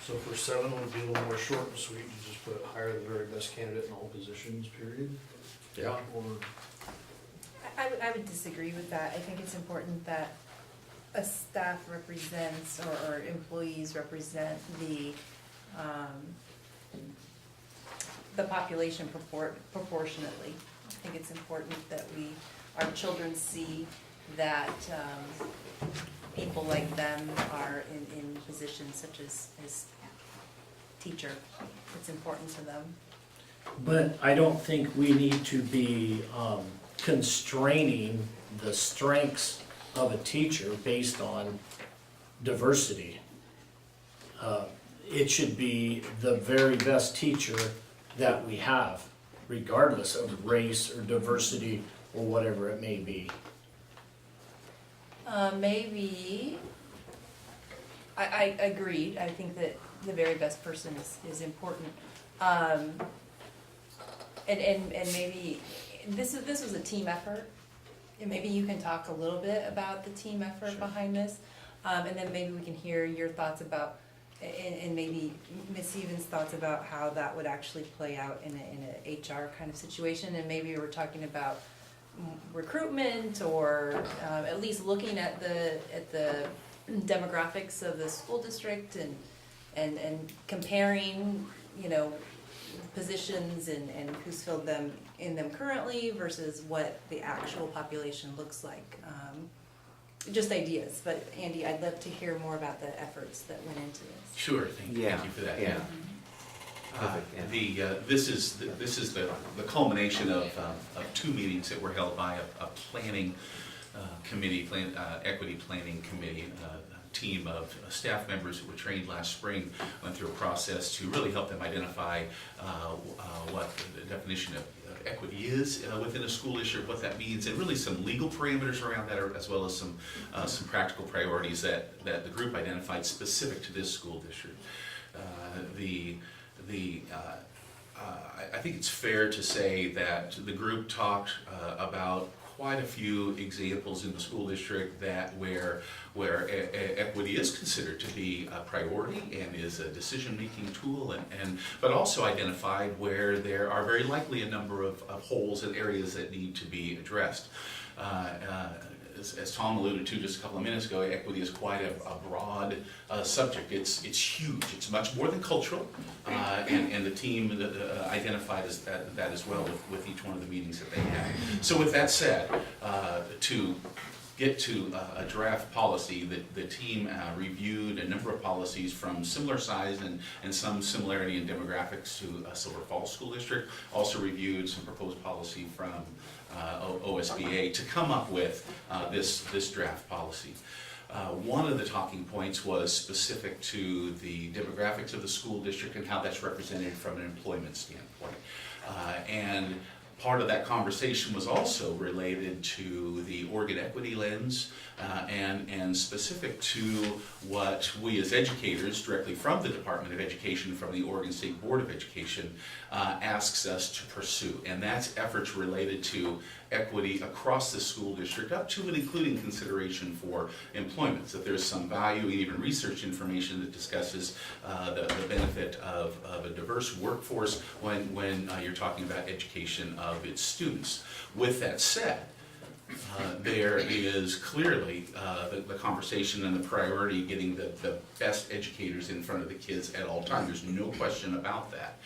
So for 7, it would be a little more short and sweet, you just put hire the very best candidate in all positions, period? Yeah. Or, I would disagree with that. I think it's important that a staff represents or employees represent the population proportionately. I think it's important that our children see that people like them are in positions such as teacher. It's important to them. But I don't think we need to be constraining the strengths of a teacher based on diversity. It should be the very best teacher that we have, regardless of race or diversity or whatever it may be. Maybe, I agreed. I think that the very best person is important. And maybe, this was a team effort. And maybe you can talk a little bit about the team effort behind this. And then maybe we can hear your thoughts about, and maybe Ms. Stevens' thoughts about how that would actually play out in a HR kind of situation. And maybe we're talking about recruitment or at least looking at the demographics of the school district and comparing, positions and who's filled them in them currently versus what the actual population looks like. Just ideas, but Andy, I'd love to hear more about the efforts that went into this. Sure, thank you for that. Yeah. This is the culmination of 2 meetings that were held by a planning committee, equity planning committee, a team of staff members who were trained last spring, went through a process to really help them identify what the definition of equity is within a school district, what that means, and really some legal parameters around that, as well as some practical priorities that the group identified specific to this school district. I think it's fair to say that the group talked about quite a few examples in the school district where equity is considered to be a priority and is a decision-making tool, but also identified where there are very likely a number of holes and areas that need to be addressed. As Tom alluded to just a couple of minutes ago, equity is quite a broad subject. It's huge. It's much more than cultural, and the team identified that as well with each one of the meetings that they had. So with that said, to get to a draft policy, the team reviewed a number of policies from similar size and some similarity in demographics to Silver Falls School District. Also reviewed some proposed policy from OSBA to come up with this draft policy. One of the talking points was specific to the demographics of the school district and how that's represented from an employment standpoint. And part of that conversation was also related to the Oregon equity lens and specific to what we as educators directly from the Department of Education, from the Oregon State Board of Education, asks us to pursue. And that's efforts related to equity across the school district, up to and including consideration for employment. So there's some value and even research information that discusses the benefit of a diverse workforce when you're talking about education of its students. With that said, there is clearly the conversation and the priority getting the best educators in front of the kids at all times. There's no question about that.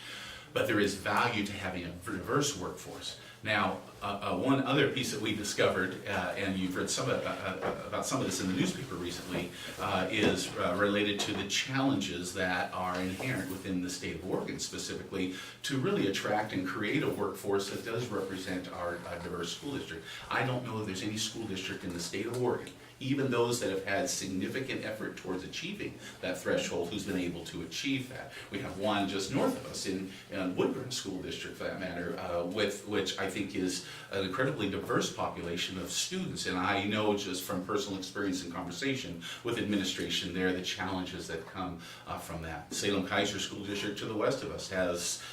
But there is value to having a diverse workforce. Now, one other piece that we discovered, and you've read about some of this in the newspaper recently, is related to the challenges that are inherent within the state of Oregon specifically to really attract and create a workforce that does represent our diverse school district. I don't know if there's any school district in the state of Oregon, even those that have had significant effort towards achieving that threshold, who's been able to achieve that. We have one just north of us in Woodburn School District, for that matter, which I think is an incredibly diverse population of students. And I know just from personal experience and conversation with administration there, the challenges that come from that. Salem Kaiser School District to the west of us has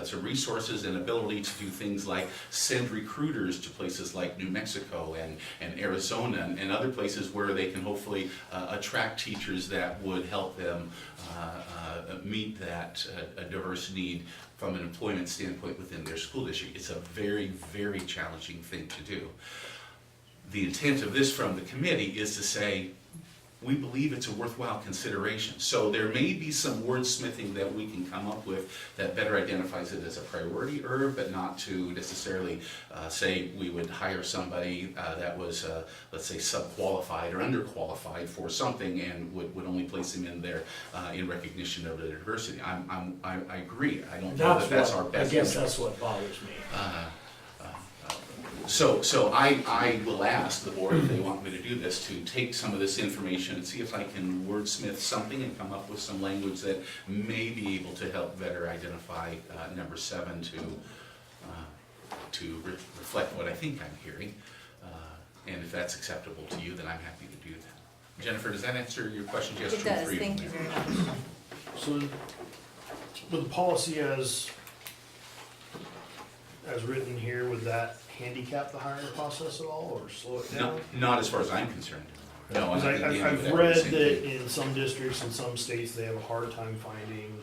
some resources and ability to do things like send recruiters to places like New Mexico and Arizona and other places where they can hopefully attract teachers that would help them meet that diverse need from an employment standpoint within their school district. It's a very, very challenging thing to do. The intent of this from the committee is to say, we believe it's a worthwhile consideration. So there may be some wordsmithing that we can come up with that better identifies it as a priority, but not to necessarily say we would hire somebody that was, let's say, subqualified or underqualified for something and would only place him in there in recognition of the diversity. I agree. I don't know that that's our best. I guess that's what bothers me. So I will ask the board, if they want me to do this, to take some of this information and see if I can wordsmith something and come up with some language that may be able to help better identify number 7 to reflect what I think I'm hearing. And if that's acceptable to you, then I'm happy to do that. Jennifer, does that answer your question? Yes, It does, thank you very much. So with the policy as written here, would that handicap the hiring process at all or slow it down? Not as far as I'm concerned. No, Because I've read that in some districts and some states, they have a hard time finding,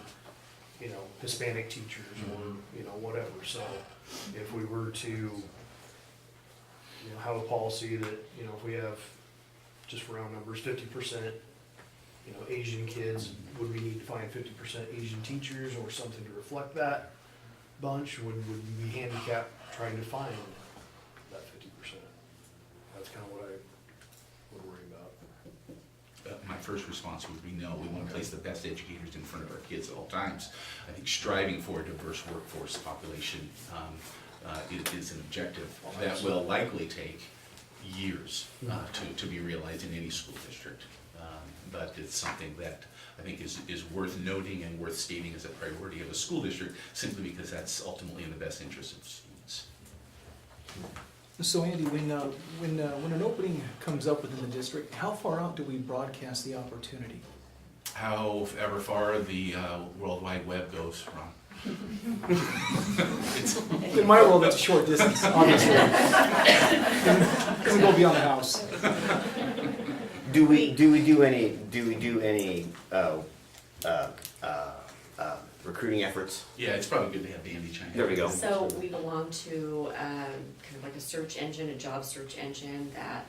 Hispanic teachers or, whatever. So if we were to, have a policy that, if we have, just for round numbers, 50%, Asian kids, would we need to find 50% Asian teachers or something to reflect that bunch? Would we be handicapped trying to find that 50%? That's kind of what I would worry about. My first response would be no. We want to place the best educators in front of our kids at all times. I think striving for a diverse workforce population is an objective that will likely take years to be realized in any school district. But it's something that I think is worth noting and worth stating as a priority of a school district, simply because that's ultimately in the best interest of students. So Andy, when an opening comes up within the district, how far out do we broadcast the opportunity? However far the World Wide Web goes, Ron. In my world, that's a short distance, obviously. Doesn't go beyond the house. Do we do any recruiting efforts? Yeah, it's probably good to have Andy chime in. There we go. So we belong to kind of like a search engine, a job search engine that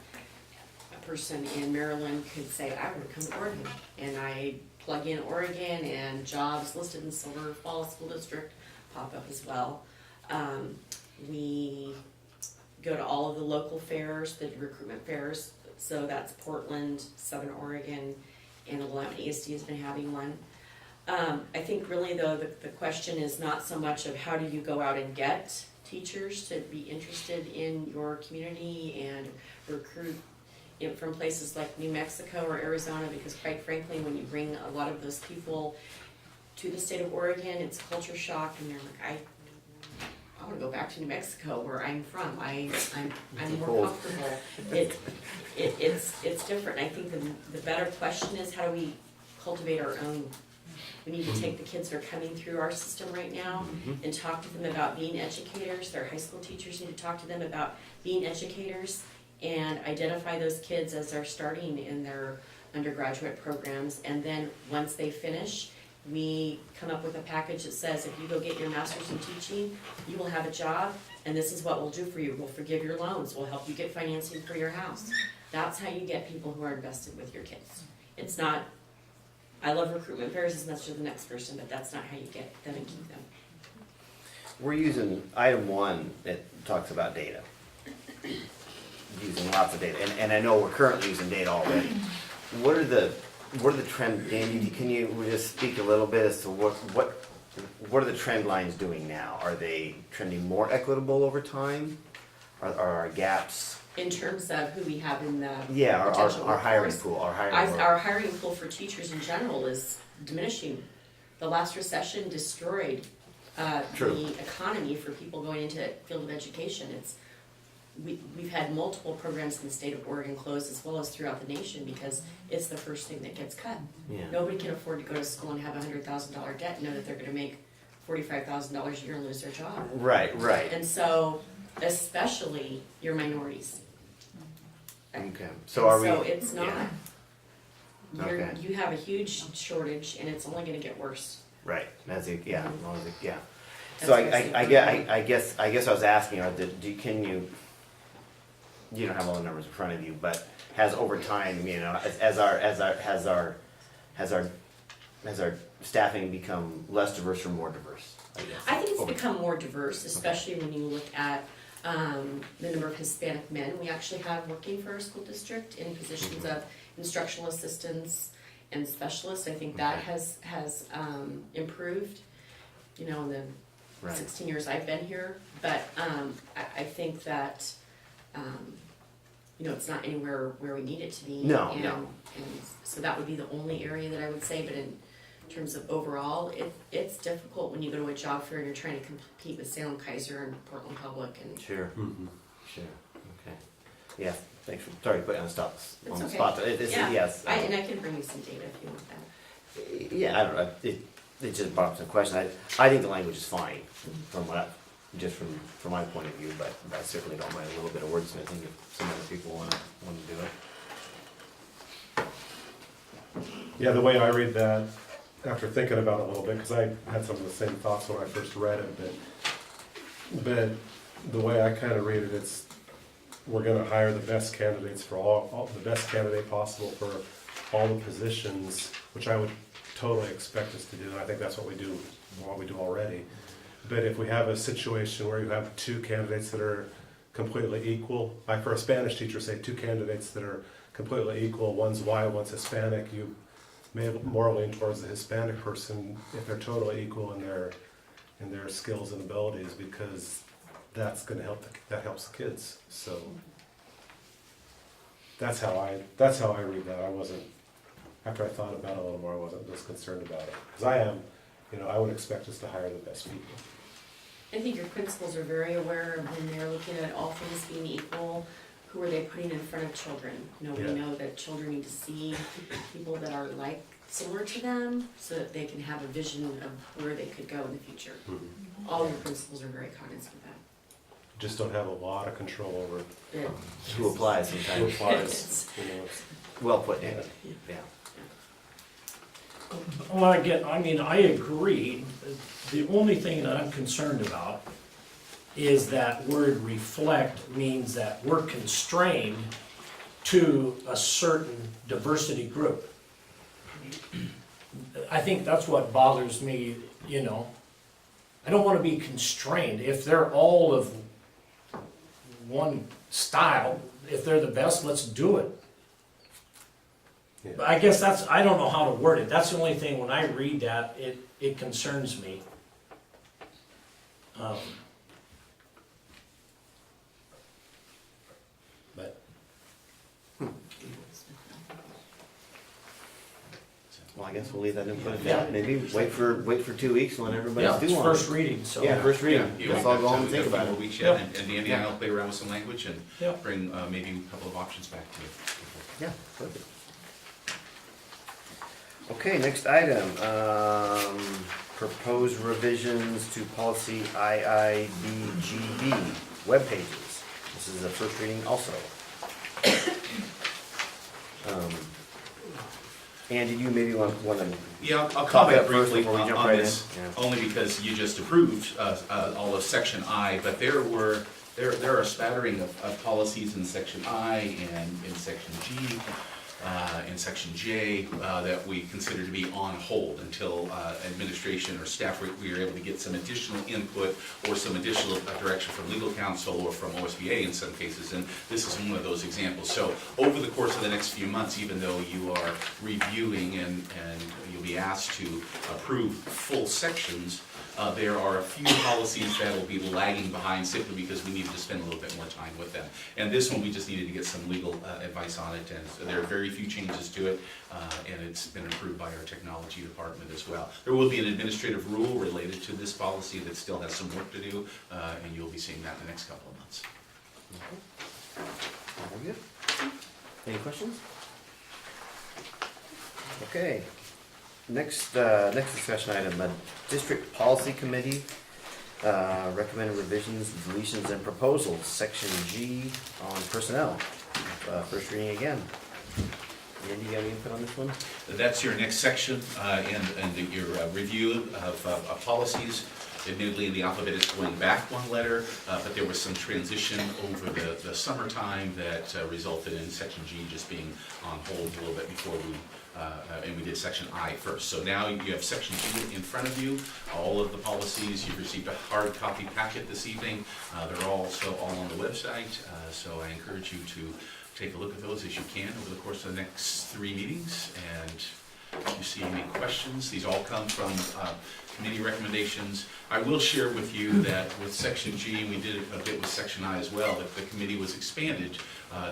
a person in Maryland could say, I want to come to Oregon. And I plug in Oregon and jobs listed in Silver Falls School District pop up as well. We go to all of the local fairs, the recruitment fairs. So that's Portland, Southern Oregon, and Willamette ESD has been having one. I think really though the question is not so much of how do you go out and get teachers to be interested in your community and recruit from places like New Mexico or Arizona, because quite frankly when you bring a lot of those people to the state of Oregon, it's culture shock and they're like, I want to go back to New Mexico where I'm from. I'm more comfortable. It's different. I think the better question is how do we cultivate our own. We need to take the kids that are coming through our system right now and talk to them about being educators. Their high school teachers need to talk to them about being educators and identify those kids as they're starting in their undergraduate programs. And then once they finish, we come up with a package that says if you go get your master's in teaching, you will have a job and this is what we'll do for you. We'll forgive your loans. We'll help you get financing for your house. That's how you get people who are invested with your kids. It's not, I love recruitment fairs as much as the next person, but that's not how you get them and keep them. We're using item 1 that talks about data. Using lots of data, and I know we're currently using data already. What are the trend, Danny, can you just speak a little bit as to what are the trend lines doing now? Are they trending more equitable over time? Are our gaps? In terms of who we have in the our hiring pool, our hiring pool for teachers in general is diminishing. The last recession destroyed the economy for people going into the field of education. We've had multiple programs in the state of Oregon closed as well as throughout the nation because it's the first thing that gets cut. Yeah. Nobody can afford to go to school and have a $100,000 debt and know that they're going to make $45,000 a year and lose their job. Right. And so, especially your minorities. Okay. So are we? So it's not. Yeah. Okay. You have a huge shortage, and it's only going to get worse. Right. That's it. Yeah. As long as yeah. That's So what I guess I was asking, can you? You don't have all the numbers in front of you, but has over time, has our staffing become less diverse or more diverse? I guess. I think it's become more diverse, especially when you look at the number of Hispanic men we actually have working for our school district in positions of instructional assistants and specialists. I think that has improved, in the 16 years I've been here. But I think that, it's not anywhere where we need it to be. No. And so that would be the only area that I would say. But in terms of overall, it's difficult when you go to a job fair and you're trying to compete with Salem Kaiser and Portland Public. And Sure. Sure. Okay. Yeah. Thanks for sorry to put you on the spot. It's okay. Spot. Yes. And I can bring you some data if you want that. Yeah. I don't know. It just brought up some questions. I think the language is fine from my point of view, but I certainly don't mind a little bit of wordsmithing if some other people want to do it. Yeah, the way I read that, after thinking about it a little bit, because I had some of the same thoughts when I first read it, but the way I kind of read it, it's we're going to hire the best candidates for all the best candidate possible for all the positions, which I would totally expect us to do, and I think that's what we do already. But if we have a situation where you have two candidates that are completely equal, like for a Spanish teacher, say two candidates that are completely equal, one's white, one's Hispanic, you may more lean towards the Hispanic person if they're totally equal in their skills and abilities, because that's going to that helps the kids. So that's how I read that. I wasn't, after I thought about it a little more, I wasn't as concerned about it, because I am, I would expect us to hire the best people. I think your principals are very aware of when they're looking at all things being equal, who are they putting in front of children? You know, we Yeah. know that children need to see people that are like, similar to them, so that they can have a vision of where they could go in the future. All your principals are very cognizant of that. Just don't have a lot of control over Yeah. Who applies sometimes. who applies, you know, it's- Well put, Dan. Yeah. Well, again, I mean, I agree. The only thing that I'm concerned about is that word reflect means that we're constrained to a certain diversity group. I think that's what bothers me, you know. I don't want to be constrained. If they're all of one style, if they're the best, let's do it. Yeah. But I guess that's, I don't know how to word it. That's the only thing, when I read that, it concerns me. But, Well, I guess we'll leave that input at Yeah. that. Maybe wait for 2 weeks when everybody's yeah, due it's on first it. reading, so. Yeah, first reading. Yeah, Let's all go home and think we've got a about few more it. weeks yet, and Danny and Yeah. I'll play around with some language and Yeah. bring maybe a couple of options back to you. Yeah, perfect. Okay, next item, proposed revisions to policy IIBGB, web pages. This is the first reading also. Andy, you maybe want to. Yeah, I'll talk comment that first briefly before we jump on right this, in. Yeah. only because you just approved all of section I, but there are a spattering of policies in section I and in section G, in section J, that we consider to be on hold until administration or staff, we are able to get some additional input or some additional direction from legal counsel or from OSBA in some cases, and this is one of those examples. So over the course of the next few months, even though you are reviewing and you'll be asked to approve full sections, there are a few policies that will be lagging behind simply because we needed to spend a little bit more time with them. And this one, we just needed to get some legal advice on it, and so there are very few changes to it, and it's been approved by our technology department as well. There will be an administrative rule related to this policy that still has some work to do, and you'll be seeing that in the next couple of months. Very good. Any questions? Okay. Next discussion item, District Policy Committee, recommended revisions, deletions, and proposals, section G on personnel. First reading again. Andy, you got any input on this one? That's your next section, and your review of policies. Admittedly, in the alphabet, it's going back one letter, but there was some transition over the summertime that resulted in section G just being on hold a little bit before and we did section I first. So now you have section G in front of you, all of the policies. You've received a hard copy packet this evening. They're also all on the website, so I encourage you to take a look at those as you can over the course of the next 3 meetings. And if you see any questions, these all come from committee recommendations. I will share with you that with section G, and we did a bit with section I as well, that the committee was expanded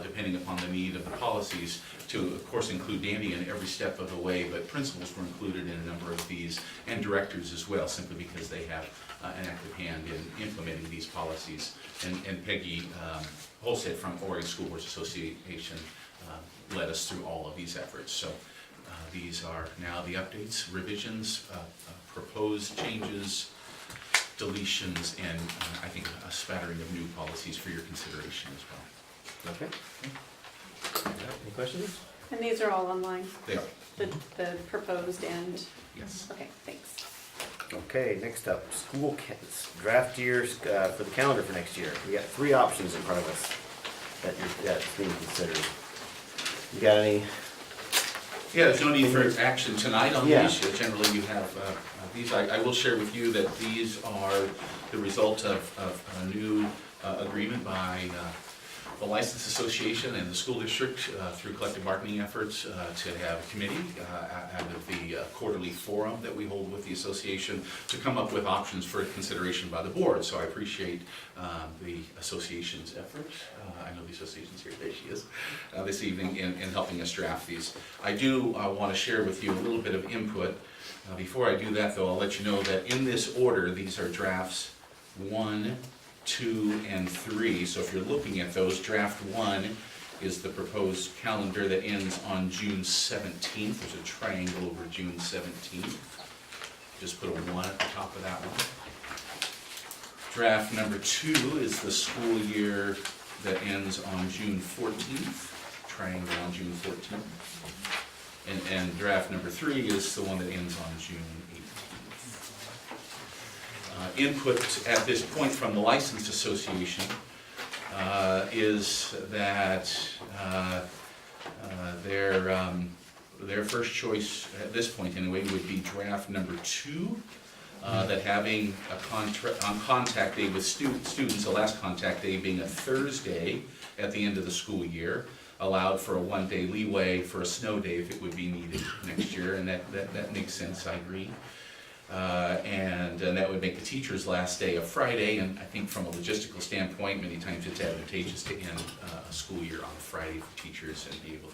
depending upon the need of the policies to, of course, include Danny in every step of the way, but principals were included in a number of these, and directors as well, simply because they have an active hand in implementing these policies. And Peggy Holstead from Oregon School Boards Association led us through all of these efforts. So these are now the updates, revisions, proposed changes, deletions, and I think a spattering of new policies for your consideration as well. Okay. Any questions? And these are all online? They are. The proposed and? Yes. Okay, thanks. Okay, next up, draft years for the calendar for next year. We got 3 options in front of us that's being considered. You got any? Yeah, there's no need for action tonight on Yeah. these. Generally, you have these. I will share with you that these are the result of a new agreement by the License Association and the school district through collective bargaining efforts to have a committee out of the quarterly forum that we hold with the association to come up with options for consideration by the board. So I appreciate the association's effort. I know the association's here, there she is, this evening in helping us draft these. I do want to share with you a little bit of input. Before I do that, though, I'll let you know that in this order, these are drafts 1, 2, and 3. So if you're looking at those, draft 1 is the proposed calendar that ends on June 17th. There's a triangle over June 17th. Just put a 1 at the top of that one. Draft number 2 is the school year that ends on June 14th. Triangle on June 14th. And draft number 3 is the one that ends on June 18th. Input at this point from the Licensed Association is that their first choice at this point anyway would be draft number 2, that having a contact day with students, the last contact day being a Thursday at the end of the school year, allowed for a 1-day leeway for a snow day if it would be needed next year, and that makes sense, I agree. And that would make the teacher's last day a Friday, and I think from a logistical standpoint, many times it's advantageous to end a school year on a Friday for teachers and be able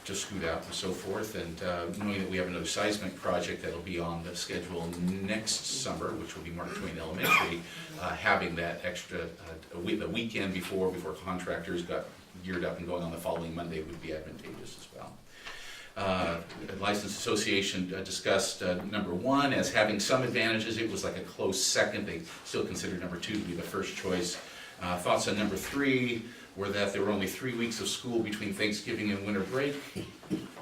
to scoot out and so forth. And knowing that we have another seismic project that'll be on the schedule next summer, which will be Mark Twain Elementary, having that extra the weekend before contractors got geared up and going on the following Monday would be advantageous as well. The Licensed Association discussed number 1 as having some advantages. It was like a close second. They still considered number 2 to be the first choice. Thoughts on number 3 were that there were only 3 weeks of school between Thanksgiving and winter break,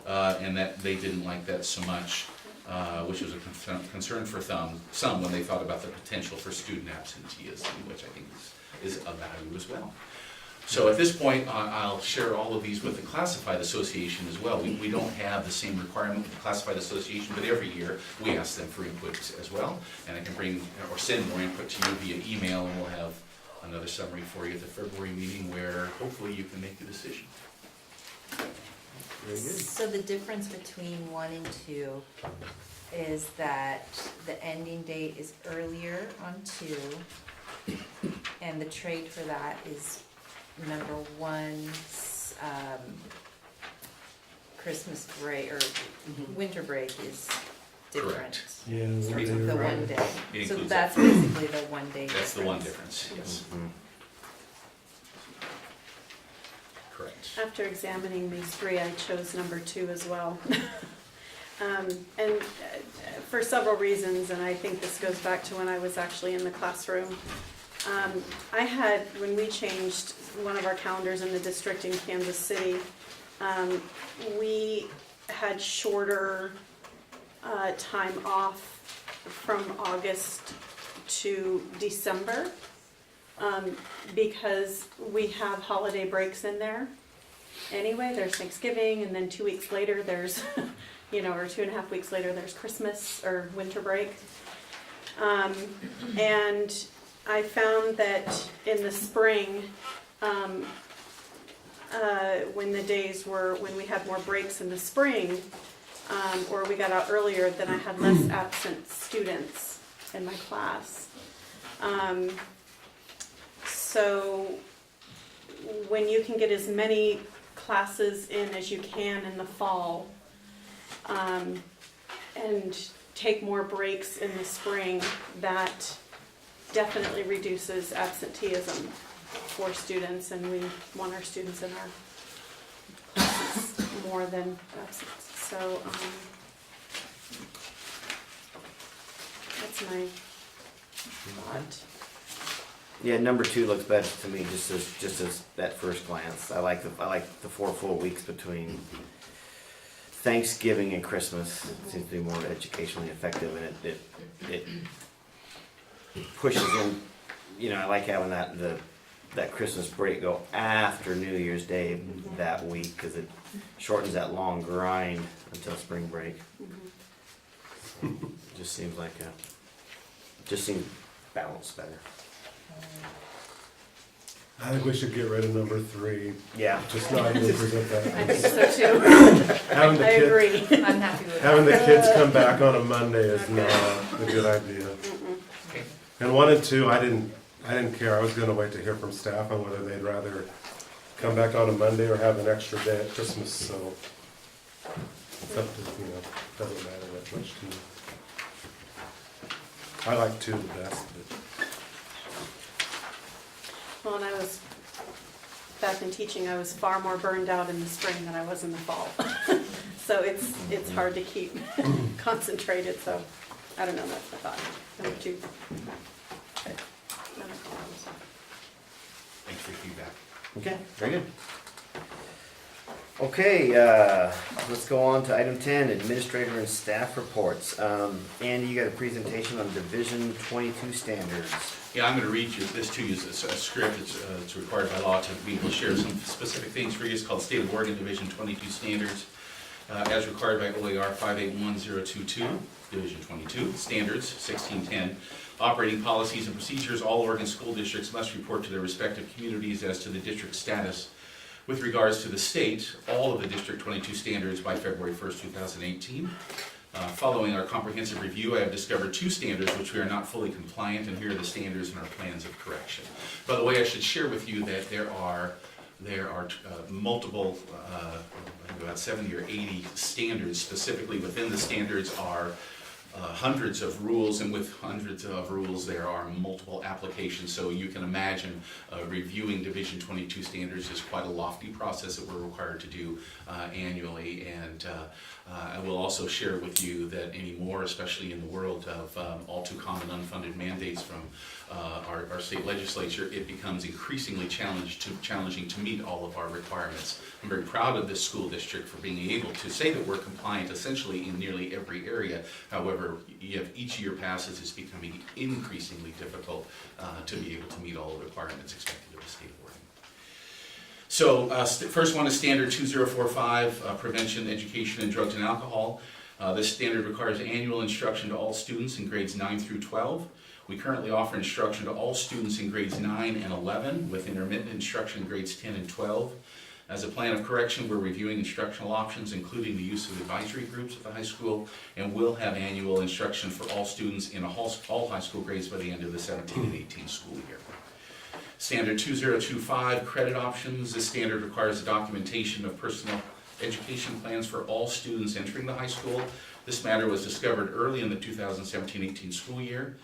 and that they didn't like that so much, which was a concern for some when they thought about the potential for student absenteeism, which I think is a value as well. So at this point, I'll share all of these with the Classified Association as well. We don't have the same requirement with the Classified Association, but every year we ask them for input as well. And I can bring or send more input to you via email, and we'll have another summary for you at the February meeting where hopefully you can make the decision. Very good. So the difference between 1 and 2 is that the ending date is earlier on 2, and the trade for that is number 1's Christmas break or winter break is different. Correct. Yeah, The 1 day. It So includes that's that. basically the 1 day difference. That's the one difference, yes. Mhm. Correct. After examining these 3, I chose number 2 as well. And for several reasons, and I think this goes back to when I was actually in the classroom. I had, when we changed one of our calendars in the district in Kansas City, we had shorter time off from August to December, because we have holiday breaks in there. Anyway, there's Thanksgiving, and then 2 weeks later there's, or 2.5 weeks later there's Christmas or winter break. And I found that in the spring, when we had more breaks in the spring, or we got out earlier, then I had less absent students in my class. So when you can get as many classes in as you can in the fall, and take more breaks in the spring, that definitely reduces absenteeism for students, and we want our students in our classes more than absent. So that's my thought. Yeah, number 2 looks better to me, just as that first glance. I like the 4 full weeks between Thanksgiving and Christmas. It seems to be more educationally effective, and it pushes in. I like having that Christmas break go after New Year's Day that week, because it shortens that long grind until spring break. Just seems balanced better. I think we should get rid of number 3. Yeah. Just not even present that. I think so too. Having the I kids- agree. I'm happy with Having the that. kids come back on a Monday is not a good idea. And 1 and 2, I didn't care. I was gonna wait to hear from staff on whether they'd rather come back on a Monday or have an extra day at Christmas, so it's up to, doesn't matter that much to me. I like 2 the best, but Well, and I was, back in teaching, I was far more burned out in the spring than I was in the fall. So it's hard to keep concentrated, so I don't know, that's my thought. Number two. Thanks for your feedback. Okay, very good. Okay, let's go on to item 10, administrator and staff reports. Andy, you got a presentation on Division 22 standards. Yeah, I'm going to read this to you as a script. It's required by law to be able to share some specific things for you. It's called State of Oregon Division 22 Standards, as required by OER 581022, Division 22, Standards 1610. Operating policies and procedures. All Oregon school districts must report to their respective communities as to the district status with regards to the state, all of the District 22 standards by February 1st, 2018. Following our comprehensive review, I have discovered 2 standards which we are not fully compliant, and here are the standards and our plans of correction. By the way, I should share with you that there are multiple, I think about 70 or 80 standards. Specifically within the standards are hundreds of rules, and with hundreds of rules there are multiple applications. So you can imagine reviewing Division 22 standards is quite a lofty process that we're required to do annually. And I will also share with you that anymore, especially in the world of all too common unfunded mandates from our state legislature, it becomes increasingly challenging to meet all of our requirements. I'm very proud of this school district for being able to say that we're compliant essentially in nearly every area. However, each year passes, it's becoming increasingly difficult to be able to meet all the requirements expected of the state of Oregon. So first one is Standard 2045, Prevention, Education, and Drugs and Alcohol. This standard requires annual instruction to all students in grades 9 through 12. We currently offer instruction to all students in grades 9 and 11, with intermittent instruction in grades 10 and 12. As a plan of correction, we're reviewing instructional options, including the use of advisory groups at the high school, and will have annual instruction for all students in all high school grades by the end of the 17 and 18 school year. Standard 2025, Credit Options. This standard requires the documentation of personal education plans for all students entering the high school. This matter was discovered early in the 2017-18 school year.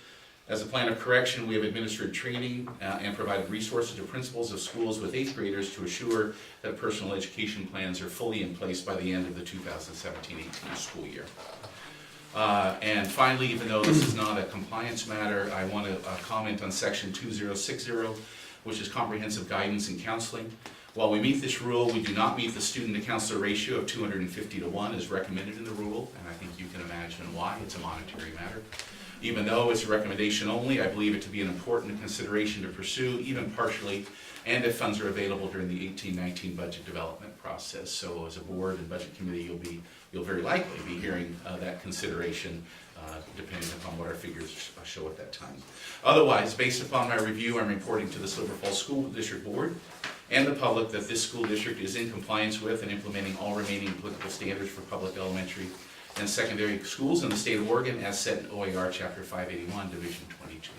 As a plan of correction, we have administered training and provided resources to principals of schools with 8th graders to assure that personal education plans are fully in place by the end of the 2017-18 school year. And finally, even though this is not a compliance matter, I want to comment on Section 2060, which is Comprehensive Guidance and Counseling. While we meet this rule, we do not meet the student-to-counselor ratio of 250 to 1 as recommended in the rule, and I think you can imagine why. It's a monetary matter. Even though it's a recommendation only, I believe it to be an important consideration to pursue, even partially, and if funds are available during the 18-19 budget development process. So as a board and budget committee, you'll very likely be hearing that consideration depending upon what our figures show at that time. Otherwise, based upon my review, I'm reporting to the Silver Falls School District Board and the public that this school district is in compliance with and implementing all remaining applicable standards for public elementary and secondary schools in the state of Oregon as set in OER Chapter 581, Division 22.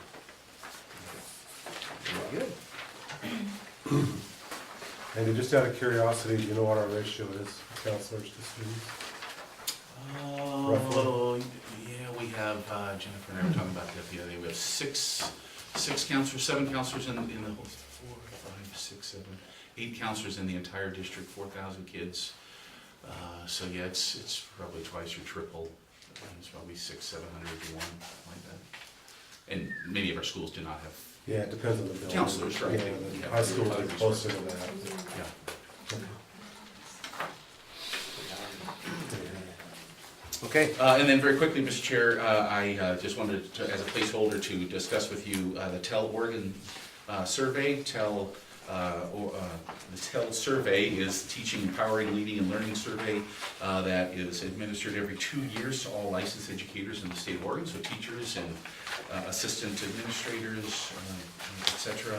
Very good. And just out of curiosity, do you know what our ratio is, counselors to students? Roughly? Yeah, we have, Jennifer and I were talking about that the other day, we have six counselors, 7 counselors in the whole, 4, 5, 6, 7, 8 counselors in the entire district, 4,000 kids. So yeah, it's probably twice or triple. It's probably 600, 700 to 1, like that. And many of our schools do not have. Yeah, it depends on the building. Counselors, right? Yeah, the high schools are closer to that. Yeah. Okay. And then very quickly, Mr. Chair, I just wanted to, as a placeholder, to discuss with you the Tell Oregon survey. The TEL survey is Teaching, Empowering, Leading, and Learning survey that is administered every 2 years to all licensed educators in the state of Oregon, so teachers and assistant administrators, etc.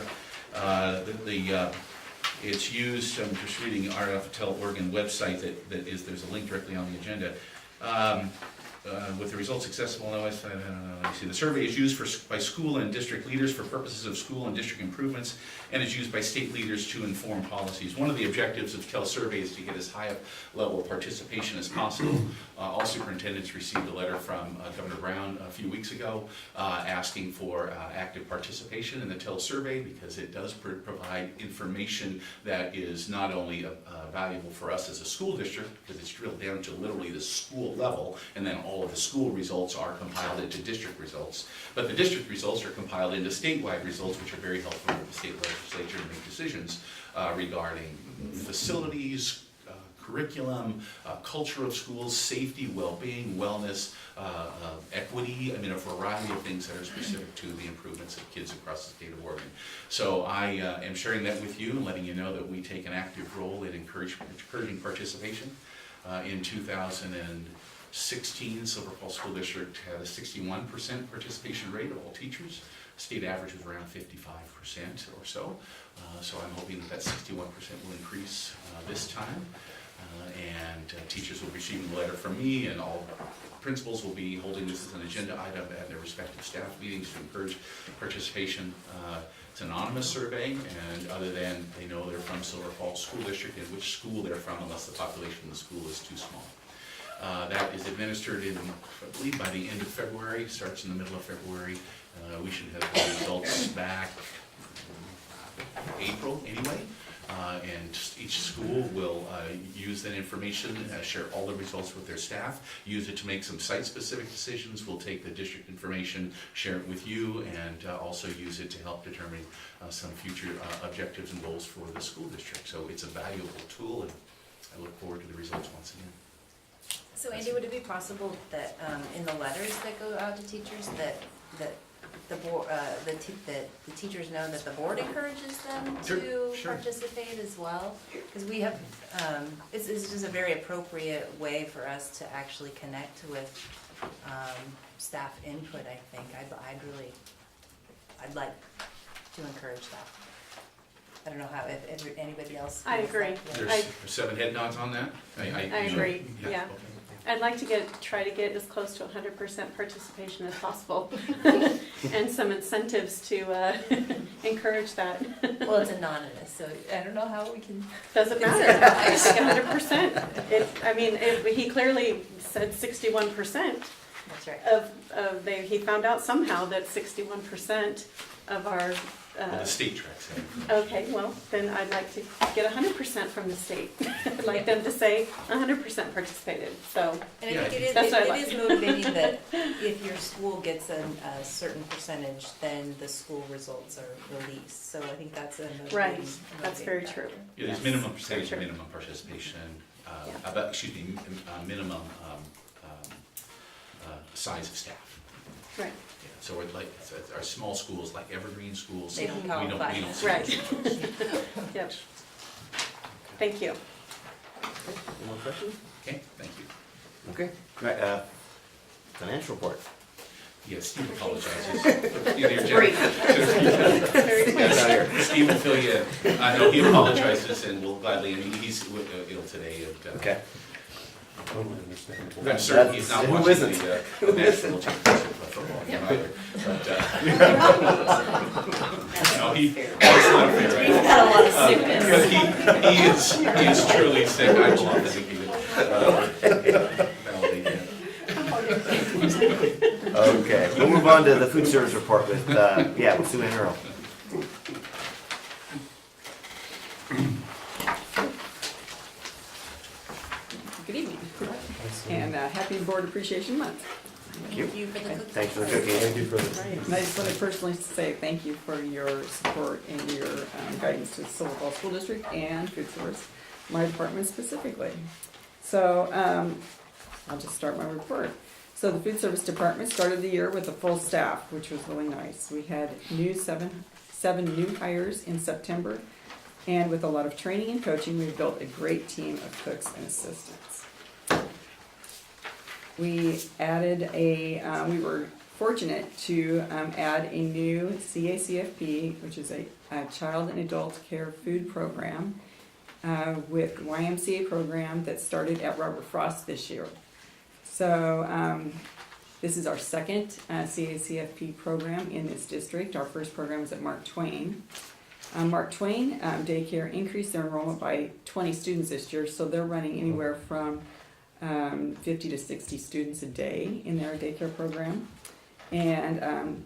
It's used, I'm just reading our TEL Oregon website there's a link directly on the agenda. with the results accessible, let's see, the survey is used by school and district leaders for purposes of school and district improvements, and is used by state leaders to inform policies. One of the objectives of TEL survey is to get as high a level of participation as possible. All superintendents received a letter from Governor Brown a few weeks ago asking for active participation in the TEL survey, because it does provide information that is not only valuable for us as a school district, because it's drilled down to literally the school level, and then all of the school results are compiled into district results. But the district results are compiled into statewide results, which are very helpful for the state legislature to make decisions regarding facilities, curriculum, culture of schools, safety, well-being, wellness, equity, I mean a variety of things that are specific to the improvements of kids across the state of Oregon. So I am sharing that with you and letting you know that we take an active role in encouraging participation. In 2016, Silver Falls School District had a 61% participation rate of all teachers. State average was around 55% or so. So I'm hoping that 61% will increase this time. And teachers will be receiving a letter from me, and all principals will be holding this as an agenda item at their respective staff meetings to encourage participation. It's an anonymous survey, and other than they know they're from Silver Falls School District and which school they're from, unless the population of the school is too small. That is administered in, I believe, by the end of February, starts in the middle of February. We should have the results back April anyway. And each school will use that information, share all the results with their staff, use it to make some site-specific decisions. We'll take the district information, share it with you, and also use it to help determine some future objectives and goals for the school district. So it's a valuable tool, and I look forward to the results once again. So Andy, would it be possible that in the letters that go out to teachers that the board, the teachers know that the board encourages them to participate as well? Because we have, it's just a very appropriate way for us to actually connect with staff input, I think. I'd like to encourage that. I don't know how, if anybody else. I agree. There's 7 head nods on that? I agree, yeah. Okay. I'd like to try to get as close to 100% participation as possible, and some incentives to encourage that. Well, it's anonymous, so I don't know how we can. Doesn't matter. I think 100%. He clearly said 61%. That's right. He found out somehow that 61% of our. The state tracks that. Okay, well, then I'd like to get 100% from the state. I'd like them to say 100% participated, so. And I think it is motivating that if your school gets a certain percentage, then the school results are released. So I think that's a motivating. Right, that's very true. Yeah, there's minimum percentage, minimum participation, minimum size of staff. Right. So we're like, our small schools, like evergreen schools, They don't we qualify. don't see. Right. Yep. Thank you. Any more questions? Okay, thank you. Okay. Financial report. Yes, Steve apologizes. Great. Steve will fill you in. I know he apologizes and will gladly, he's ill today. Okay. Totally understandable. I'm certain he's not Who watching isn't? the national championship of football game either. But, no, he's not fair, right? We've had a lot of sickness. Because he is truly sick. I will authenticate validate that. Okay, we'll move on to the food service report with Sue Ann Earl. Good evening, and happy Board Appreciation Month. Thank you. For the cooking. Thanks for the cooking. Thank you for this. Right. And I just want to personally say thank you for your support and your guidance to the Silver Falls School District and food service, my department specifically. So I'll just start my report. So the food service department started the year with a full staff, which was really nice. We had seven new hires in September, and with a lot of training and coaching, we've built a great team of cooks and assistants. We added we were fortunate to add a new CACFP, which is a child and adult care food program with YMCA program that started at Robert Frost this year. So this is our second CACFP program in this district. Our first program was at Mark Twain. Mark Twain Daycare increased their enrollment by 20 students this year, so they're running anywhere from 50 to 60 students a day in their daycare program. And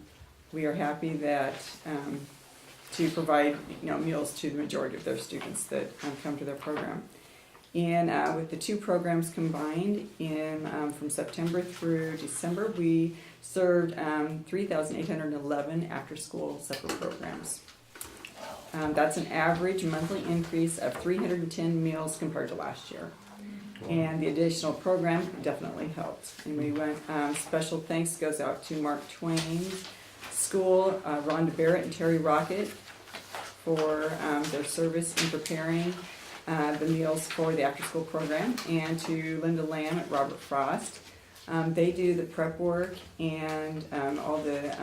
we are happy that to provide meals to the majority of their students that come to their program. And with the two programs combined, from September through December, we served 3,811 after-school supper programs. That's an average monthly increase of 310 meals compared to last year. And the additional program definitely helped. And we went, special thanks goes out to Mark Twain's school, Rhonda Barrett and Terry Rocket, for their service in preparing the meals for the after-school program, and to Linda Lamb at Robert Frost. They do the prep work and all the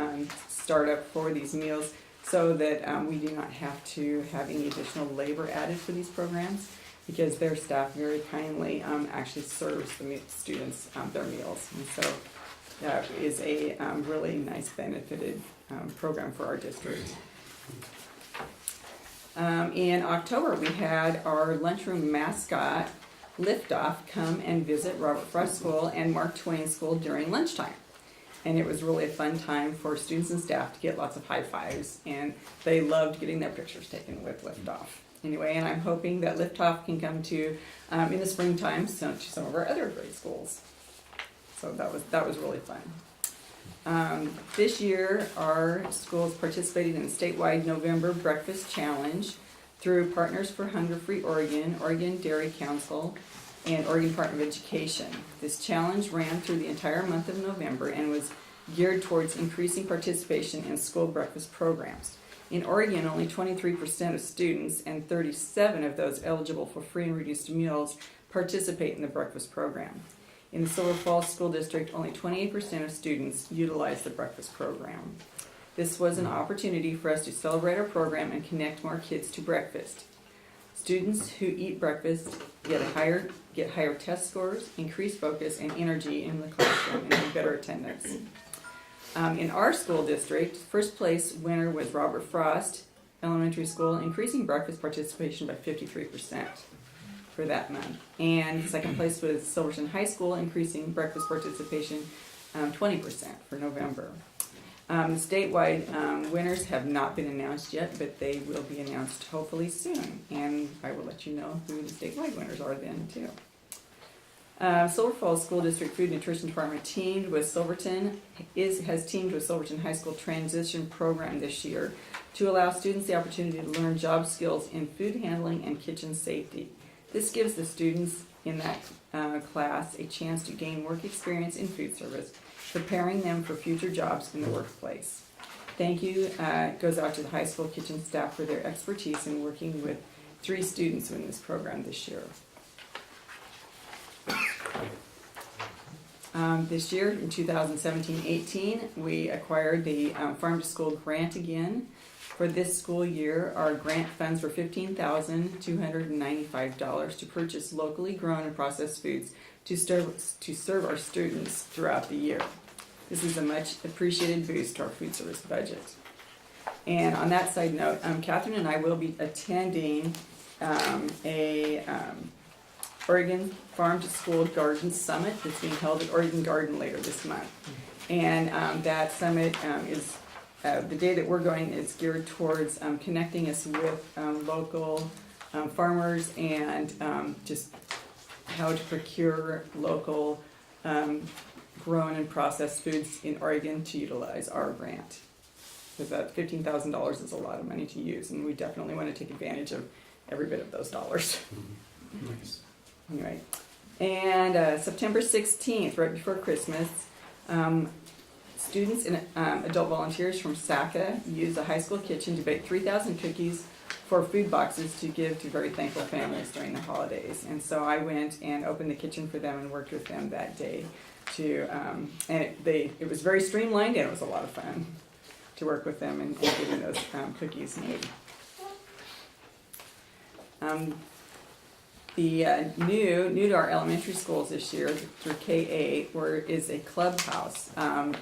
startup for these meals, so that we do not have to have any additional labor added for these programs, because their staff very kindly actually serves the students their meals. And so that is a really nice benefited program for our district. In October, we had our lunchroom mascot, Liftoff, come and visit Robert Frost School and Mark Twain School during lunchtime. And it was really a fun time for students and staff to get lots of high fives, and they loved getting their pictures taken with Liftoff. Anyway, and I'm hoping that Liftoff can come to, in the springtime, to some of our other grade schools. So that was really fun. This year, our schools participated in the statewide November Breakfast Challenge through Partners for Hunger-Free Oregon, Oregon Dairy Council, and Oregon Department of Education. This challenge ran through the entire month of November and was geared towards increasing participation in school breakfast programs. In Oregon, only 23% of students and 37 of those eligible for free and reduced meals participate in the breakfast program. In the Silver Falls School District, only 28% of students utilize the breakfast program. This was an opportunity for us to celebrate our program and connect more kids to breakfast. Students who eat breakfast get higher test scores, increased focus and energy in the classroom, and better attendance. In our school district, first place winner was Robert Frost Elementary School, increasing breakfast participation by 53% for that month. And second place was Silverton High School, increasing breakfast participation 20% for November. Statewide winners have not been announced yet, but they will be announced hopefully soon. And I will let you know who the statewide winners are then too. Silver Falls School District Food Nutrition Department has teamed with Silverton High School Transition Program this year to allow students the opportunity to learn job skills in food handling and kitchen safety. This gives the students in that class a chance to gain work experience in food service, preparing them for future jobs in the workplace. Thank you goes out to the high school kitchen staff for their expertise in working with 3 students in this program this year. This year, in 2017-18, we acquired the Farm to School grant again. For this school year, our grant funds were $15,295 to purchase locally grown and processed foods to serve our students throughout the year. This is a much appreciated boost to our food service budget. And on that side note, Catherine and I will be attending Oregon Farm to School Garden Summit that's being held at Oregon Garden later this month. And that summit is, the day that we're going is geared towards connecting us with local farmers and just how to procure local grown and processed foods in Oregon to utilize our grant. Because that $15,000 is a lot of money to use, and we definitely want to take advantage of every bit of those dollars. Nice. Anyway, and September 16th, right before Christmas, students and adult volunteers from SACA used the high school kitchen to bake 3,000 cookies for food boxes to give to very thankful families during the holidays. And so I went and opened the kitchen for them and worked with them that day. And it was very streamlined, and it was a lot of fun to work with them and getting those cookies made. New to our elementary schools this year through K-8 is a clubhouse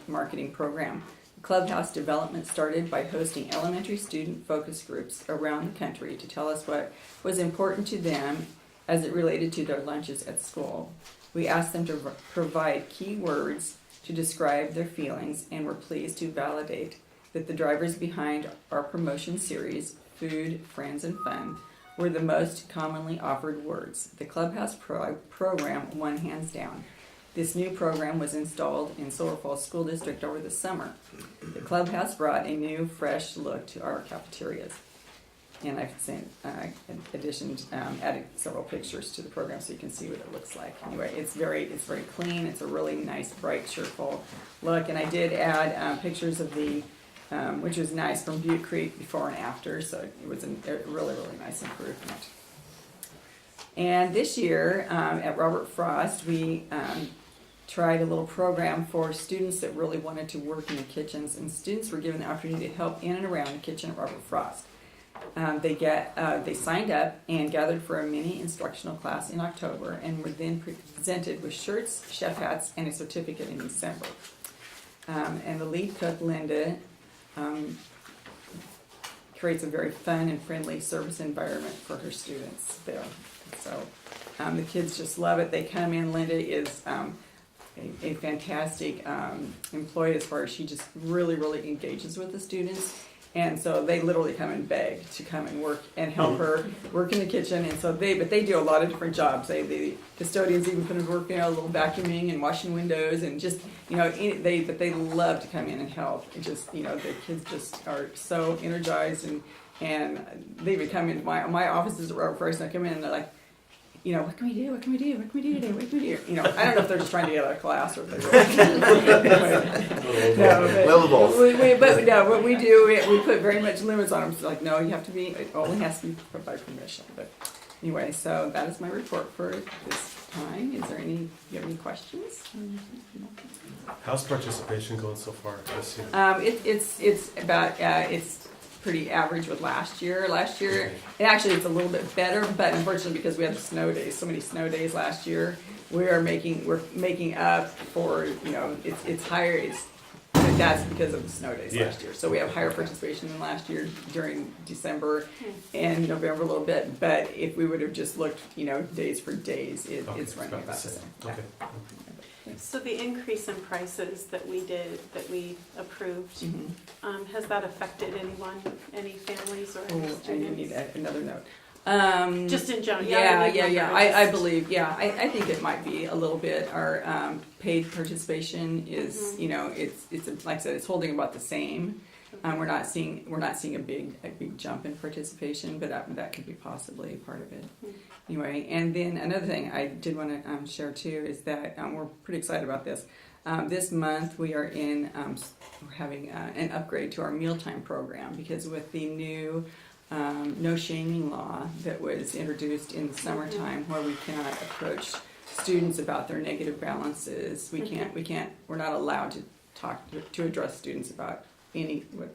marketing program. Clubhouse development started by hosting elementary student focus groups around the country to tell us what was important to them as it related to their lunches at school. We asked them to provide key words to describe their feelings and were pleased to validate that the drivers behind our promotion series, Food, Friends, and Fun, were the most commonly offered words. The Clubhouse program won hands down. This new program was installed in Silver Falls School District over the summer. The Clubhouse brought a new, fresh look to our cafeterias. And I've seen, added several pictures to the program so you can see what it looks like. Anyway, it's very clean. It's a really nice, bright, cheerful look. And I did add pictures of the, which was nice, from Butte Creek before and after. So it was a really, really nice improvement. And this year at Robert Frost, we tried a little program for students that really wanted to work in the kitchens. And students were given the opportunity to help in and around the kitchen at Robert Frost. They signed up and gathered for a mini instructional class in October and were then presented with shirts, chef hats, and a certificate in December. And the lead cook, Linda, creates a very fun and friendly service environment for her students there. So the kids just love it. They come in. Linda is a fantastic employee as far as she just really, really engages with the students. And so they literally come and beg to come and work and help her work in the kitchen. And so they do a lot of different jobs. The custodians even put in work, a little vacuuming and washing windows and just, but they love to come in and help. It just, the kids just are so energized and they even come into my offices at Robert First and I come in and they're like, what can we do? What can we do? What can we do today? What can we do? I don't know if they're just trying to get out of class or if they're but what we do, we put very much limits on them. So like, no, it only has to be by permission. But anyway, so that is my report for this time. Do you have any questions? How's participation going so far this year? It's pretty average with last year. It's a little bit better, but unfortunately because we had so many snow days last year, we're making up for, it's higher. That's because of the snow days last year. So we have higher participation than last year during December and November a little bit. But if we would have just looked, days for days, it's running about the same. Okay. So the increase in prices that we approved, has that affected any families or any students? I need another note. Just in general. I believe, I think it might be a little bit. Our paid participation is, it's like I said, it's holding about the same. We're not seeing a big jump in participation, but that could be possibly part of it. Anyway, and then another thing I did want to share too is that we're pretty excited about this. This month we are we're having an upgrade to our mealtime program because with the new no shaming law that was introduced in the summertime, where we cannot approach students about their negative balances, we're not allowed to address students about what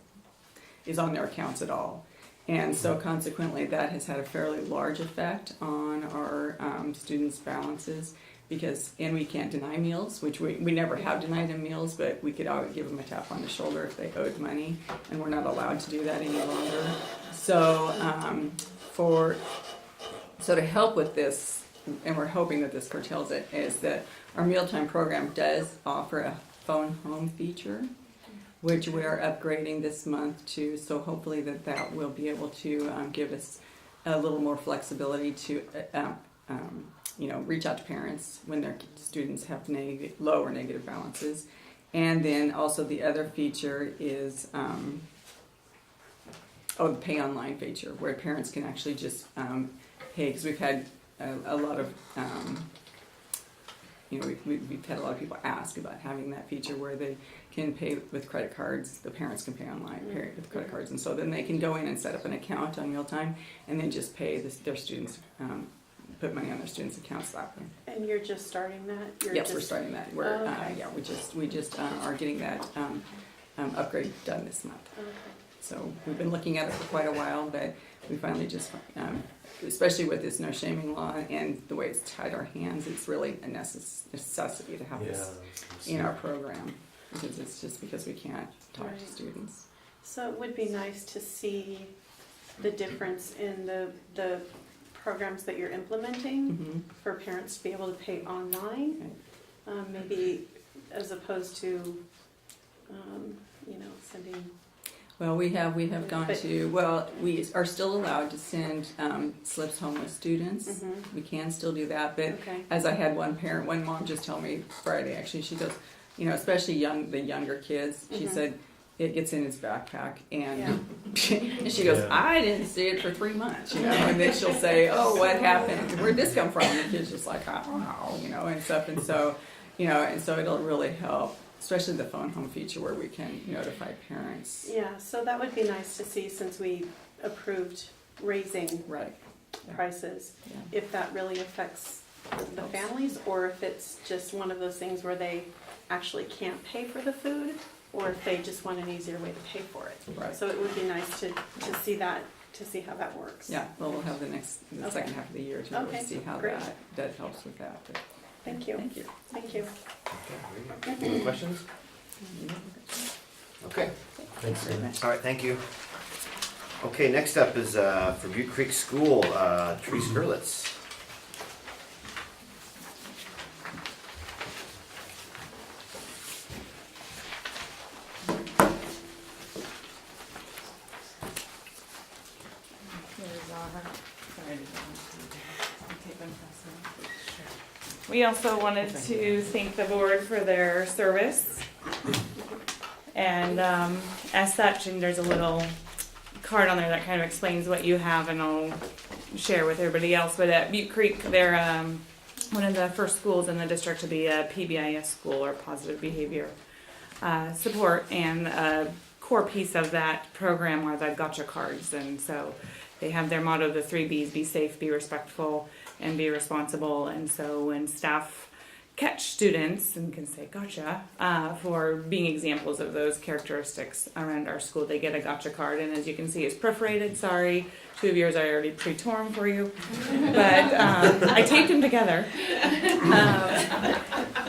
is on their accounts at all. And so consequently that has had a fairly large effect on our students' balances and we can't deny meals, which we never have denied them meals, but we could always give them a tap on the shoulder if they owed money, and we're not allowed to do that any longer. So to help with this, and we're hoping that this curtails it, is that our mealtime program does offer a phone home feature, which we are upgrading this month to, so hopefully that will be able to give us a little more flexibility to reach out to parents when their students have low or negative balances. And then also the other feature is the pay online feature, where parents can actually just pay, because we've had a lot of we've had a lot of people ask about having that feature where they can pay with credit cards. The parents can pay online, pay with credit cards, and so then they can go in and set up an account on mealtime, and then just pay their students, put money on their students' accounts that way. And you're just starting that? We're starting that. We just are getting that upgrade done this month. Okay. So we've been looking at it for quite a while, but we finally just, especially with this no shaming law and the way it's tied our hands, it's really a necessity to have this in our program, because it's just because we can't talk to students. So it would be nice to see the difference in the programs that you're implementing for parents to be able to pay online, maybe as opposed to, sending. Well, we have gone to, we are still allowed to send slips home with students. We can still do that, but as I had one mom just tell me Friday, actually, she goes, especially the younger kids, she said, it gets in his backpack, and and she goes, I didn't see it for 3 months, and then she'll say, oh, what happened? Where'd this come from? And the kid's just like, I don't know, and stuff, and so, and so it'll really help, especially the phone home feature where we can notify parents. Yeah, so that would be nice to see, since we approved raising prices, if that really affects the families, or if it's just one of those things where they actually can't pay for the food, or if they just want an easier way to pay for it. Right. So it would be nice to see that, to see how that works. Yeah, well, we'll have the second half of the year to really see how great. that helps with that. But Thank you. Thank you. Thank you. Any questions? Okay. Thanks very much. All right, thank you. Okay, next up is for Butte Creek School, Tree Skurlitz. We also wanted to thank the board for their service. And as such, and there's a little card on there that kind of explains what you have, and I'll share with everybody else. But at Butte Creek, they're one of the first schools in the district to be a PBIS school, or positive behavior support. And a core piece of that program are the gotcha cards. And so they have their motto, the 3 B's: be safe, be respectful, and be responsible. And so when staff catch students and can say gotcha for being examples of those characteristics around our school, they get a gotcha card. And as you can see, it's perforated. Sorry, 2 of yours I already pre-torn for you, but I taped them together.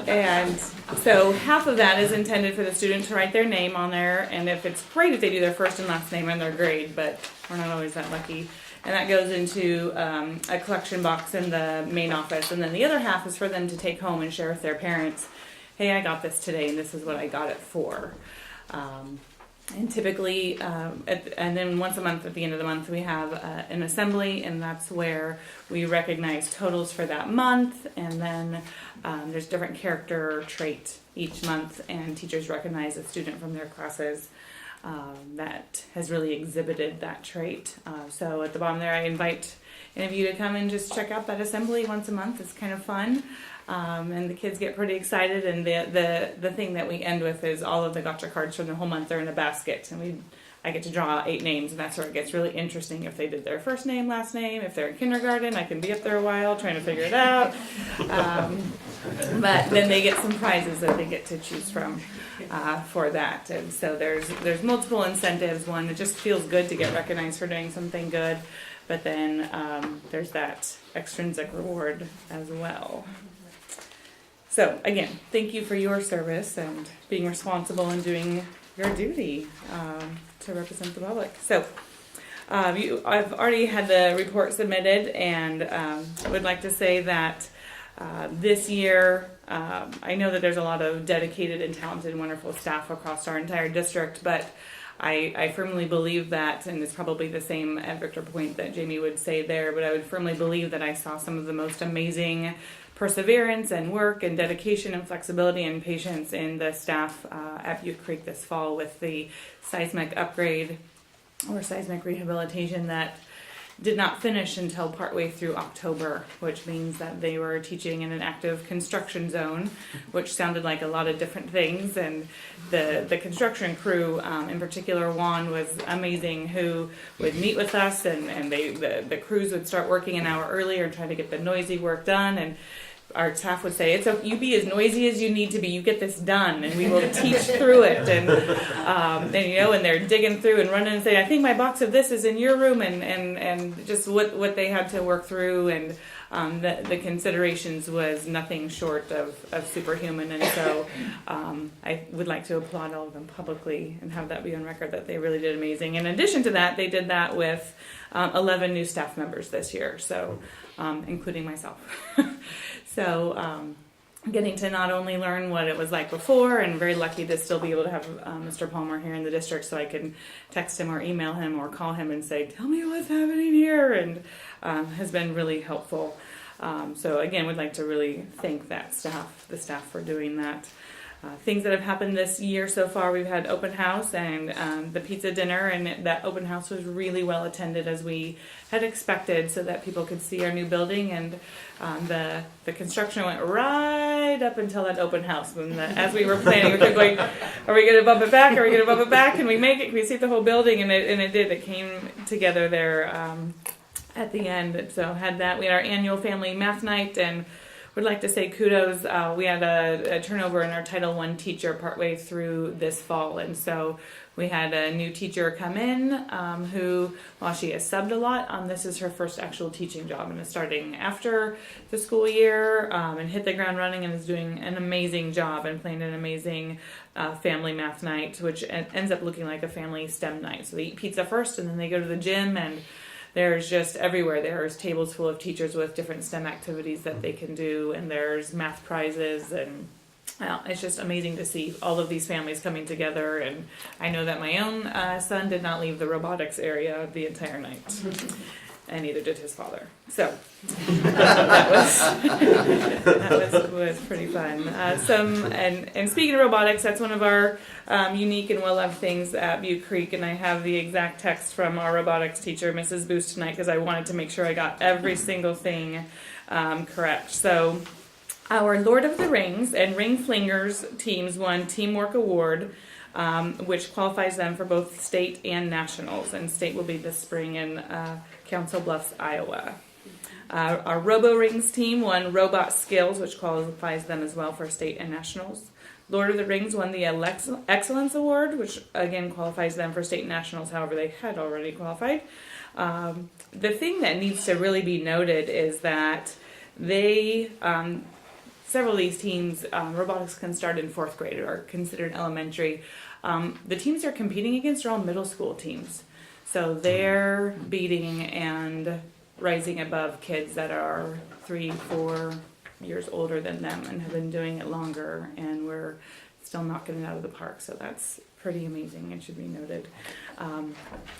And so half of that is intended for the student to write their name on there, and if it's great if they do their first and last name and their grade, but we're not always that lucky. And that goes into a collection box in the main office. And then the other half is for them to take home and share with their parents. Hey, I got this today, and this is what I got it for. And typically, and then once a month at the end of the month, we have an assembly, and that's where we recognize totals for that month. And then there's different character trait each month, and teachers recognize a student from their classes that has really exhibited that trait. So at the bottom there, I invite any of you to come and just check out that assembly once a month. It's kind of fun. And the kids get pretty excited, and the thing that we end with is all of the gotcha cards from the whole month are in a basket, and I get to draw 8 names, and that's where it gets really interesting. If they did their first name, last name, if they're in kindergarten, I can be up there a while trying to figure it out. But then they get some prizes that they get to choose from for that. And so there's multiple incentives. One, it just feels good to get recognized for doing something good, but then there's that extrinsic reward as well. So again, thank you for your service and being responsible and doing your duty to represent the public. So I've already had the report submitted, and would like to say that this year, I know that there's a lot of dedicated and talented and wonderful staff across our entire district, but I firmly believe that, and it's probably the same at Victor Point that Jamie would say there, but I would firmly believe that I saw some of the most amazing perseverance and work and dedication and flexibility and patience in the staff at Butte Creek this fall with the seismic upgrade or seismic rehabilitation that did not finish until partway through October, which means that they were teaching in an active construction zone, which sounded like a lot of different things. And the construction crew, in particular, Juan was amazing, who would meet with us, and the crews would start working an hour earlier and try to get the noisy work done. And our staff would say, you be as noisy as you need to be. You get this done, and we will teach through it. And and they're digging through and running and saying, I think my box of this is in your room, and just what they had to work through, and the considerations was nothing short of superhuman. And so I would like to applaud all of them publicly and have that be on record that they really did amazing. In addition to that, they did that with 11 new staff members this year, so including myself. So getting to not only learn what it was like before, and very lucky to still be able to have Mr. Palmer here in the district, so I can text him or email him or call him and say, tell me what's happening here, and has been really helpful. So again, we'd like to really thank the staff for doing that. Things that have happened this year so far, we've had open house and the pizza dinner, and that open house was really well attended as we had expected, so that people could see our new building, and the construction went right up until that open house. As we were planning, we kept going, are we going to bump it back? Are we going to bump it back? Can we make it? Can we see the whole building? And it did. It came together there at the end. So we had our annual family math night, and would like to say kudos. We had a turnover in our Title I teacher partway through this fall, and so we had a new teacher come in who, while she has subbed a lot, this is her first actual teaching job, and is starting after the school year and hit the ground running, and is doing an amazing job and playing an amazing family math night, which ends up looking like a family STEM night. So they eat pizza first, and then they go to the gym, and there's just everywhere. There's tables full of teachers with different STEM activities that they can do, and there's math prizes, and it's just amazing to see all of these families coming together. And I know that my own son did not leave the robotics area the entire night, and neither did his father. So that was pretty fun. And speaking of robotics, that's one of our unique and well-loved things at Butte Creek, and I have the exact text from our robotics teacher, Mrs. Boost, tonight, because I wanted to make sure I got every single thing correct. So our Lord of the Rings and Ring Flingers teams won Teamwork Award, which qualifies them for both state and nationals, and state will be this spring in Council Bluffs, Iowa. Our Robo Rings team won Robot Skills, which qualifies them as well for state and nationals. Lord of the Rings won the Excellence Award, which again qualifies them for state and nationals, however they had already qualified. The thing that needs to really be noted is that several of these teams, robotics can start in 4th grade, or considered elementary. The teams they're competing against are all middle school teams. So they're beating and rising above kids that are 3-4 years older than them and have been doing it longer, and we're still knocking it out of the park. So that's pretty amazing and should be noted. One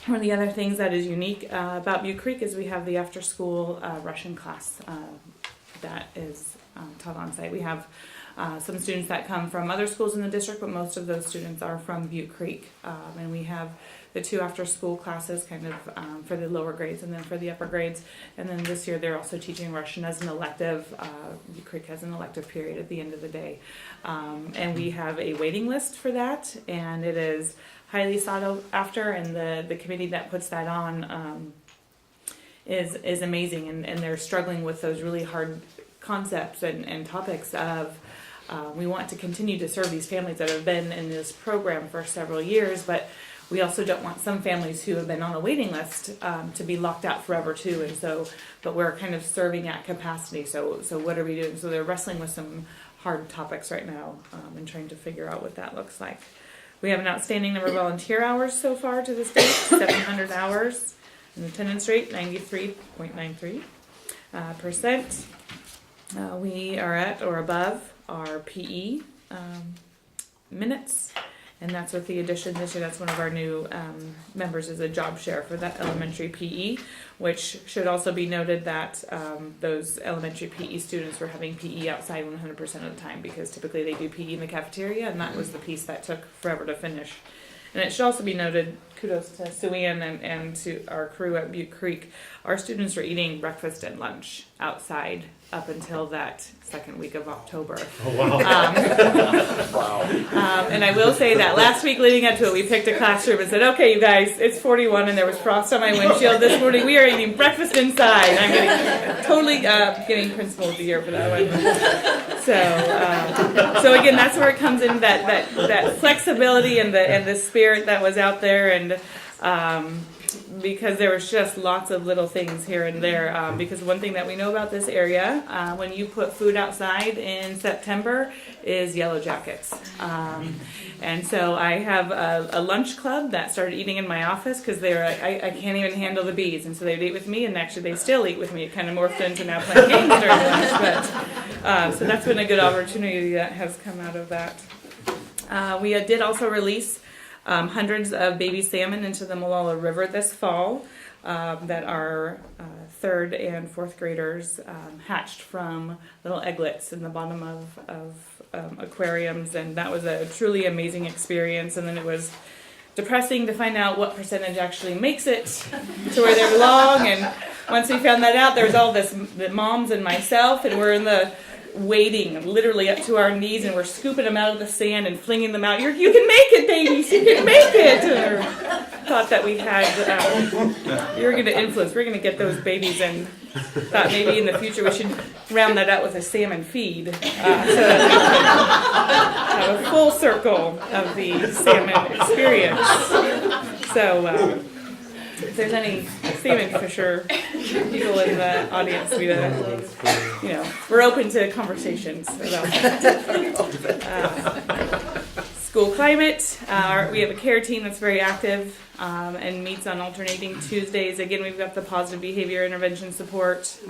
of the other things that is unique about Butte Creek is we have the after-school Russian class that is taught on site. We have some students that come from other schools in the district, but most of those students are from Butte Creek. And we have the 2 after-school classes kind of for the lower grades and then for the upper grades. And then this year they're also teaching Russian as an elective. Butte Creek has an elective period at the end of the day. And we have a waiting list for that, and it is highly sought after, and the committee that puts that on is amazing, and they're struggling with those really hard concepts and topics of we want to continue to serve these families that have been in this program for several years, but we also don't want some families who have been on a waiting list to be locked out forever too. And so, but we're kind of serving at capacity. So what are we doing? So they're wrestling with some hard topics right now and trying to figure out what that looks like. We have an outstanding number of volunteer hours so far to this date, 700 hours. An attendance rate, 93.93%. We are at or above our PE minutes, and that's with the addition this year. That's one of our new members, is a job share for that elementary PE, which should also be noted that those elementary PE students were having PE outside 100% of the time, because typically they do PE in the cafeteria, and that was the piece that took forever to finish. And it should also be noted, kudos to Suanne and to our crew at Butte Creek. Our students were eating breakfast and lunch outside up until that second week of October. Oh, wow. And I will say that last week leading up to it, we picked a classroom and said, okay, you guys, it's 41 and there was frost on my windshield this morning. We are eating breakfast inside. I'm getting principal of the year for that one. So again, that's where it comes in, that flexibility and the spirit that was out there, and because there was just lots of little things here and there. Because one thing that we know about this area, when you put food outside in September, is yellow jackets. And so I have a lunch club that started eating in my office because they were I can't even handle the bees, and so they'd eat with me, and actually they still eat with me. It kind of morphed into now playing games during lunch, but so that's been a good opportunity that has come out of that. We did also release hundreds of baby salmon into the Molalla River this fall that our third and fourth graders hatched from little egglets in the bottom of aquariums, and that was a truly amazing experience. And then it was depressing to find out what percentage actually makes it to where they belong. And once we found that out, there was all the moms and myself, and we're in the wading literally up to our knees, and we're scooping them out of the sand and flinging them out. You can make it, babies! You can make it! And thought that we had, we were going to influence, we were going to get those babies, and thought maybe in the future we should round that out with a salmon feed. So that we have a full circle of the salmon experience. So, if there's any salmon fisher people in the audience, we're open to conversations about that. School climate. We have a care team that's very active and meets on alternating Tuesdays. Again, we've got the positive behavior intervention support.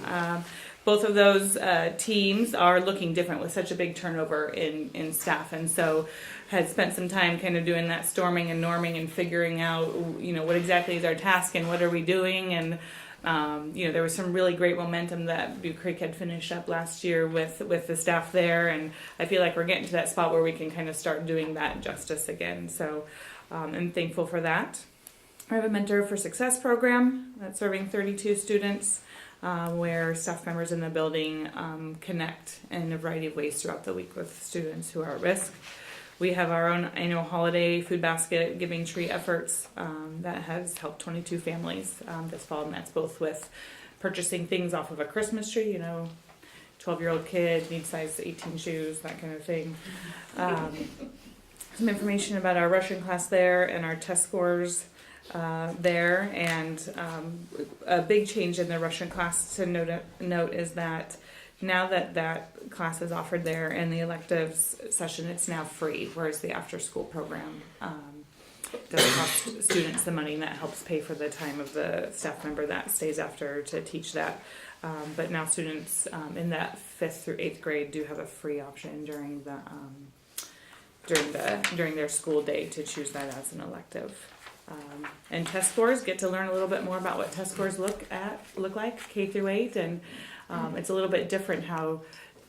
Both of those teams are looking different with such a big turnover in staff, and so had spent some time kind of doing that storming and norming and figuring out, what exactly is our task and what are we doing. And, there was some really great momentum that Butte Creek had finished up last year with the staff there. And I feel like we're getting to that spot where we can kind of start doing that justice again. So I'm thankful for that. I have a Mentor for Success program that's serving 32 students. Where staff members in the building connect in a variety of ways throughout the week with students who are at risk. We have our own annual holiday food basket giving tree efforts that has helped 22 families this fall, and that's both with purchasing things off of a Christmas tree, 12-year-old kid needs size 18 shoes, that kind of thing. Some information about our Russian class there and our test scores there, and a big change in the Russian class to note is that now that class is offered there in the electives session, it's now free, whereas the after-school program does cost students the money, and that helps pay for the time of the staff member that stays after to teach that. But now students in that 5th through 8th grade do have a free option during their school day to choose that as an elective. And test scores, get to learn a little bit more about what test scores look like K through 8, and it's a little bit different how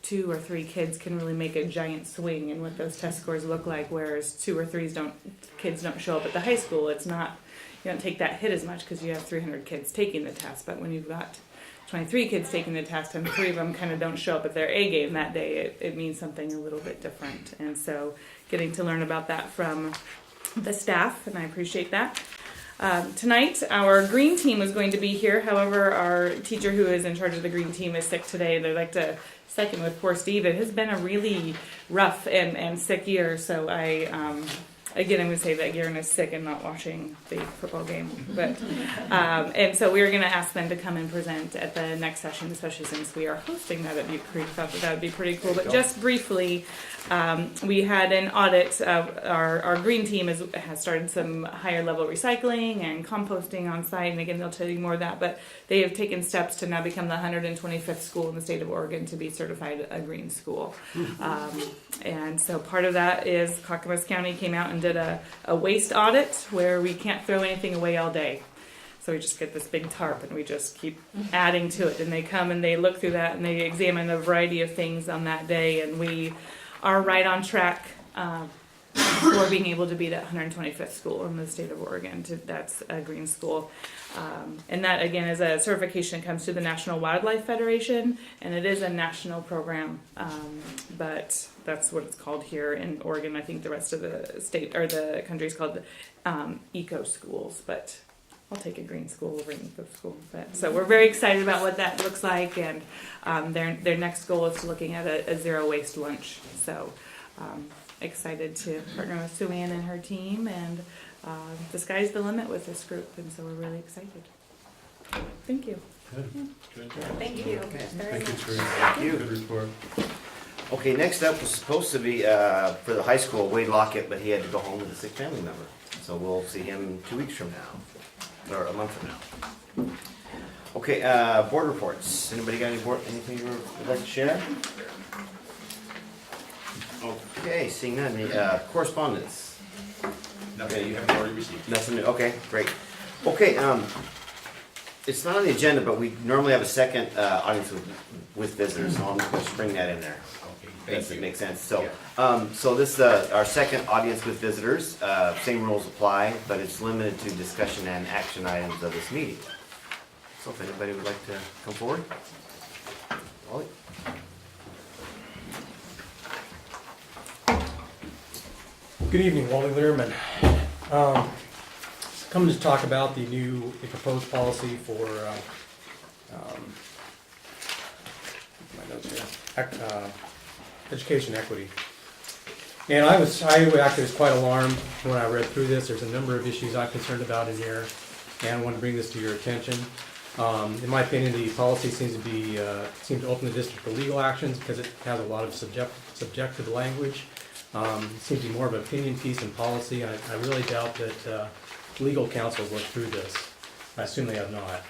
2 or 3 kids can really make a giant swing and what those test scores look like, whereas 2 or 3 kids don't show up at the high school. It's not, you don't take that hit as much because you have 300 kids taking the test, but when you've got 23 kids taking the test and 3 of them kind of don't show up at their A game that day, it means something a little bit different. And so getting to learn about that from the staff, and I appreciate that. Tonight, our green team was going to be here. However, our teacher who is in charge of the green team is sick today, and I'd like to second with poor Steve. It has been a really rough and sick year, so I'm going to say that Garen is sick and not watching the football game. But and so we were going to ask them to come and present at the next session, especially since we are hosting that at Butte Creek. Thought that would be pretty cool. But just briefly, we had an audit. Our green team has started some higher level recycling and composting on site, and again, they'll tell you more of that. But they have taken steps to now become the 125th school in the state of Oregon to be certified a green school. And so part of that is Clackamas County came out and did a waste audit where we can't throw anything away all day. So we just get this big tarp and we just keep adding to it. And they come and they look through that and they examine a variety of things on that day. And we are right on track for being able to be the 125th school in the state of Oregon. That's a green school. And that, again, is a certification that comes to the National Wildlife Federation, and it is a national program, but that's what it's called here in Oregon. I think the rest of the state or the country is called eco schools, but I'll take a green school over an eco school. But, so we're very excited about what that looks like, and their next goal is looking at a zero waste lunch. So excited to partner with Sue Ann and her team, and the sky's the limit with this group, and so we're really excited. Thank you. Thank you. Thank you, Teresa. Thank you. Good report. Okay, next up was supposed to be for the high school, Wade Lockett, but he had to go home with a sick family member. So we'll see him 2 weeks from now, or a month from now. Okay, board reports. Anybody got anything you would like to share? Okay, seeing none. Correspondence. Nothing you haven't already received. Nothing new. Okay, great. Okay, it's not on the agenda, but we normally have a second audience with visitors, so I'm going to bring that in there. Okay, Does it make sense? So, so this is our second audience with visitors. Same rules apply, but it's limited to discussion and action items of this meeting. So if anybody would like to come forward. Wally? Good evening, Wally Learman. Coming to talk about the proposed policy for my notes here, education equity. And I actually was quite alarmed when I read through this. There's a number of issues I'm concerned about in here, and I want to bring this to your attention. In my opinion, the policy seems to open the district to legal actions because it has a lot of subjective language. It seems to be more of an opinion piece than policy. I really doubt that legal counsel has looked through this. I assume they have not.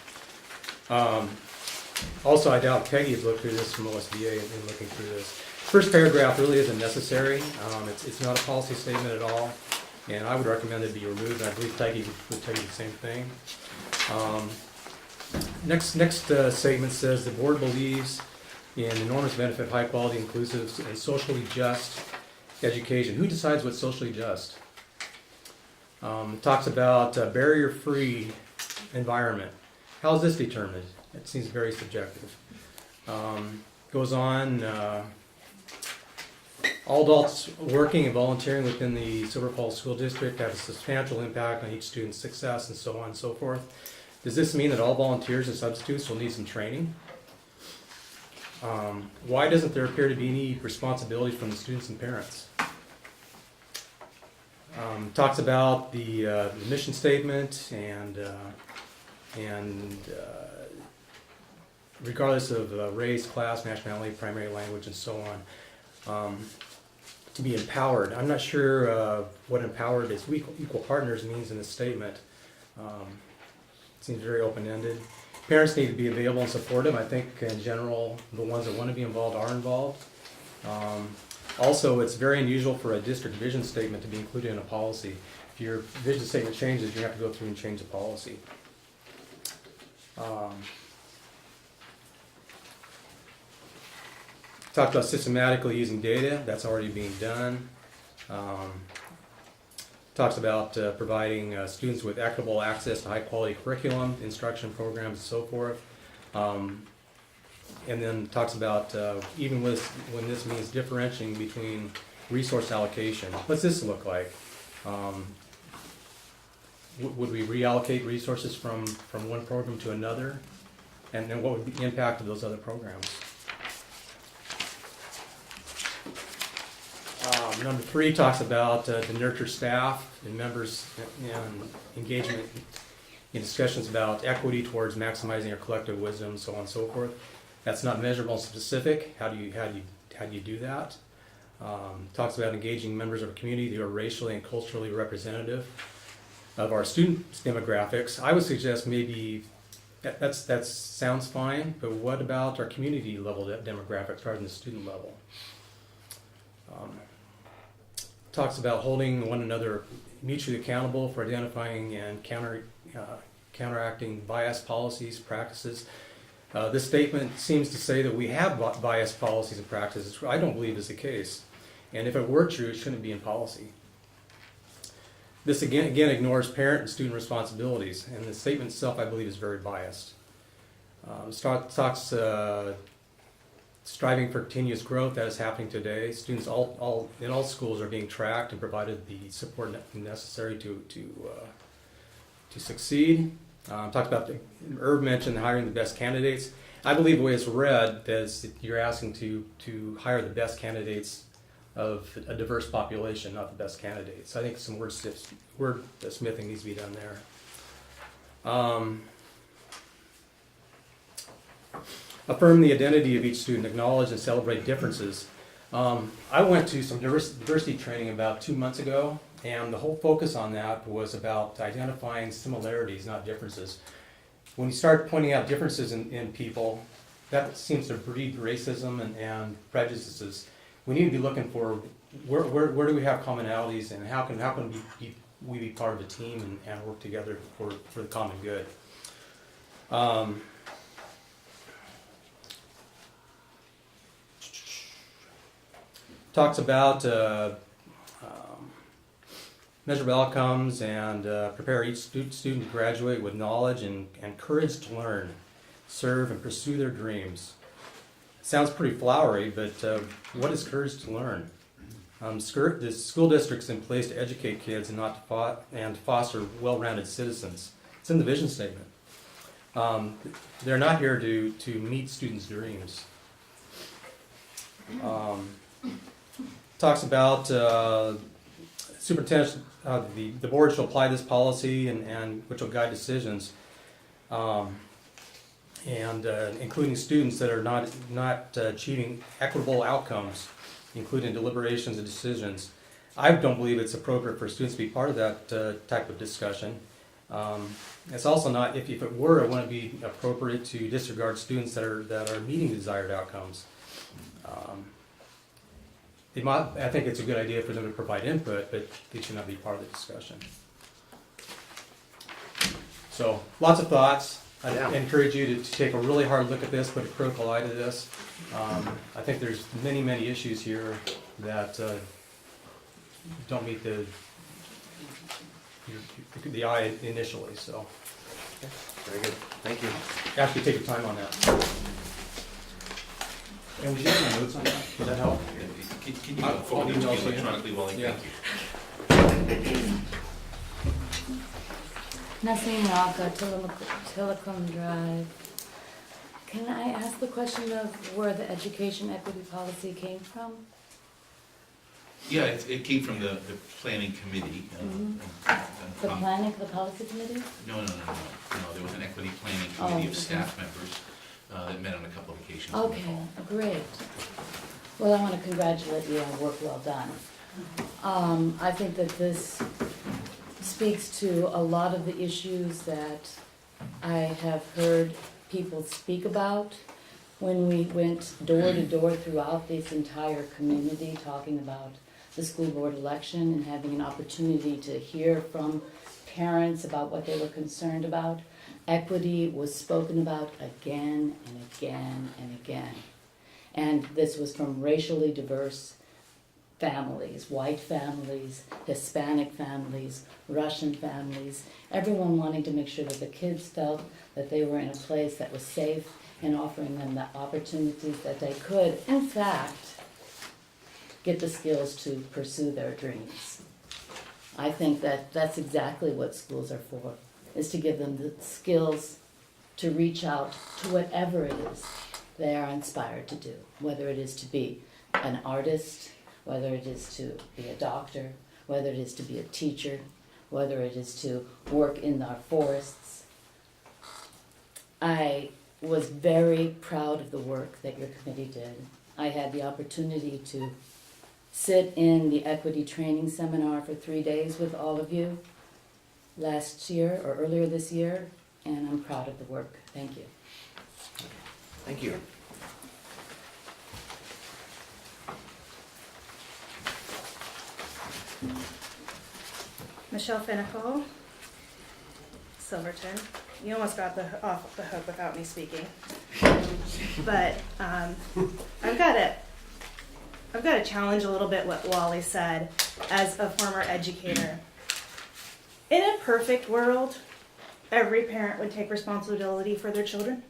Also, I doubt Peggy has looked through this from OSBA in looking through this. First paragraph really isn't necessary. It's not a policy statement at all, and I would recommend it be removed. And I believe Peggy would tell you the same thing. Next statement says the board believes in enormous benefit of high quality, inclusive, and socially just education. Who decides what's socially just? It talks about barrier-free environment. How is this determined? It seems very subjective. Goes on, all adults working and volunteering within the Silver Falls School District have a substantial impact on each student's success, and so on and so forth. Does this mean that all volunteers and substitutes will need some training? Why doesn't there appear to be any responsibility from the students and parents? Talks about the mission statement and regardless of race, class, nationality, primary language, and so on, to be empowered. I'm not sure what empowered as equal partners means in this statement. It seems very open-ended. Parents need to be available and supportive. I think in general, the ones that want to be involved are involved. Also, it's very unusual for a district vision statement to be included in a policy. If your vision statement changes, you have to go through and change the policy. Talked about systematically using data. That's already being done. Talks about providing students with equitable access to high-quality curriculum, instruction programs, and so forth. And then talks about even when this means differentiating between resource allocation. What's this look like? Would we reallocate resources from one program to another? And then what would be the impact of those other programs? Number 3 talks about to nurture staff and members and engagement in discussions about equity towards maximizing our collective wisdom, so on and so forth. That's not measurable and specific. How do you do that? Talks about engaging members of a community who are racially and culturally representative of our student demographics. I would suggest maybe that sounds fine, but what about our community level demographics rather than the student level? Talks about holding one another mutually accountable for identifying and counteracting bias policies, practices. This statement seems to say that we have bias policies and practices. I don't believe is the case. And if it were true, it shouldn't be in policy. This again ignores parent and student responsibilities, and the statement itself, I believe, is very biased. Talks striving for continuous growth that is happening today. Students in all schools are being tracked and provided the support necessary to succeed. Talked about Irv mentioned hiring the best candidates. I believe the way it's read is that you're asking to hire the best candidates of a diverse population, not the best candidates. I think some wordsmithing needs to be done there. Affirm the identity of each student, acknowledge and celebrate differences. I went to some diversity training about 2 months ago, and the whole focus on that was about identifying similarities, not differences. When you start pointing out differences in people, that seems to breed racism and prejudices. We need to be looking for where do we have commonalities, and how can we be part of a team and work together for the common good. Talks about measurable outcomes and prepare each student to graduate with knowledge and courage to learn, serve, and pursue their dreams. Sounds pretty flowery, but what is courage to learn? The school district's in place to educate kids and foster well-rounded citizens. It's in the vision statement. They're not here to meet students' dreams. Talks about superintendent, the board shall apply this policy and which will guide decisions, including students that are not achieving equitable outcomes, including deliberations and decisions. I don't believe it's appropriate for students to be part of that type of discussion. It's also not, if it were, it wouldn't be appropriate to disregard students that are meeting desired outcomes. I think it's a good idea for them to provide input, but they should not be part of the discussion. So, lots of thoughts. I encourage you to take a really hard look at this, put a critical eye to this. I think there's many, many issues here that don't meet the eye initially. So, very good. Thank you. Actually, take your time on that. And would you have my notes on that? Would that help? Can you forward it to me electronically while I thank you? Nothing Rocca, Telecom Drive. Can I ask the question of where the education equity policy came from? Yeah, it came from the planning committee. The policy committee? No, there was an equity planning committee of staff members that met on a couple of occasions. Okay, great. Well, I want to congratulate you on work well done. I think that this speaks to a lot of the issues that I have heard people speak about when we went door to door throughout this entire community talking about the school board election and having an opportunity to hear from parents about what they were concerned about. Equity was spoken about again and again and again. And this was from racially diverse families, white families, Hispanic families, Russian families, everyone wanting to make sure that the kids felt that they were in a place that was safe and offering them the opportunities that they could, in fact, get the skills to pursue their dreams. I think that that's exactly what schools are for, is to give them the skills to reach out to whatever it is they are inspired to do, whether it is to be an artist, whether it is to be a doctor, whether it is to be a teacher, whether it is to work in our forests. I was very proud of the work that your committee did. I had the opportunity to sit in the equity training seminar for 3 days with all of you last year or earlier this year, and I'm proud of the work. Thank you. Thank you. Michelle Finnicol, Silverton. You almost got off the hook without me speaking, but I've got to challenge a little bit what Wally said as a former educator. In a perfect world, every parent would take responsibility for their children.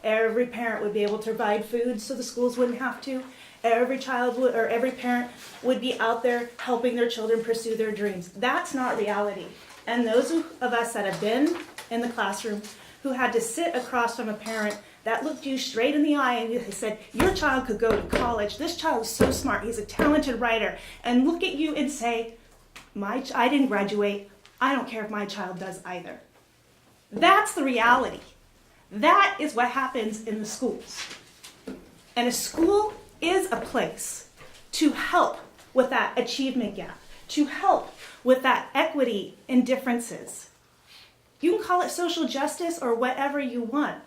Every parent would be able to provide food so the schools wouldn't have to. Every child would, or every parent would be out there helping their children pursue their dreams. That's not reality. And those of us that have been in the classroom who had to sit across from a parent that looked you straight in the eye and said, your child could go to college. This child is so smart. He's a talented writer. And look at you and say, I didn't graduate. I don't care if my child does either. That's the reality. That is what happens in the schools. And a school is a place to help with that achievement gap, to help with that equity in differences. You can call it social justice or whatever you want.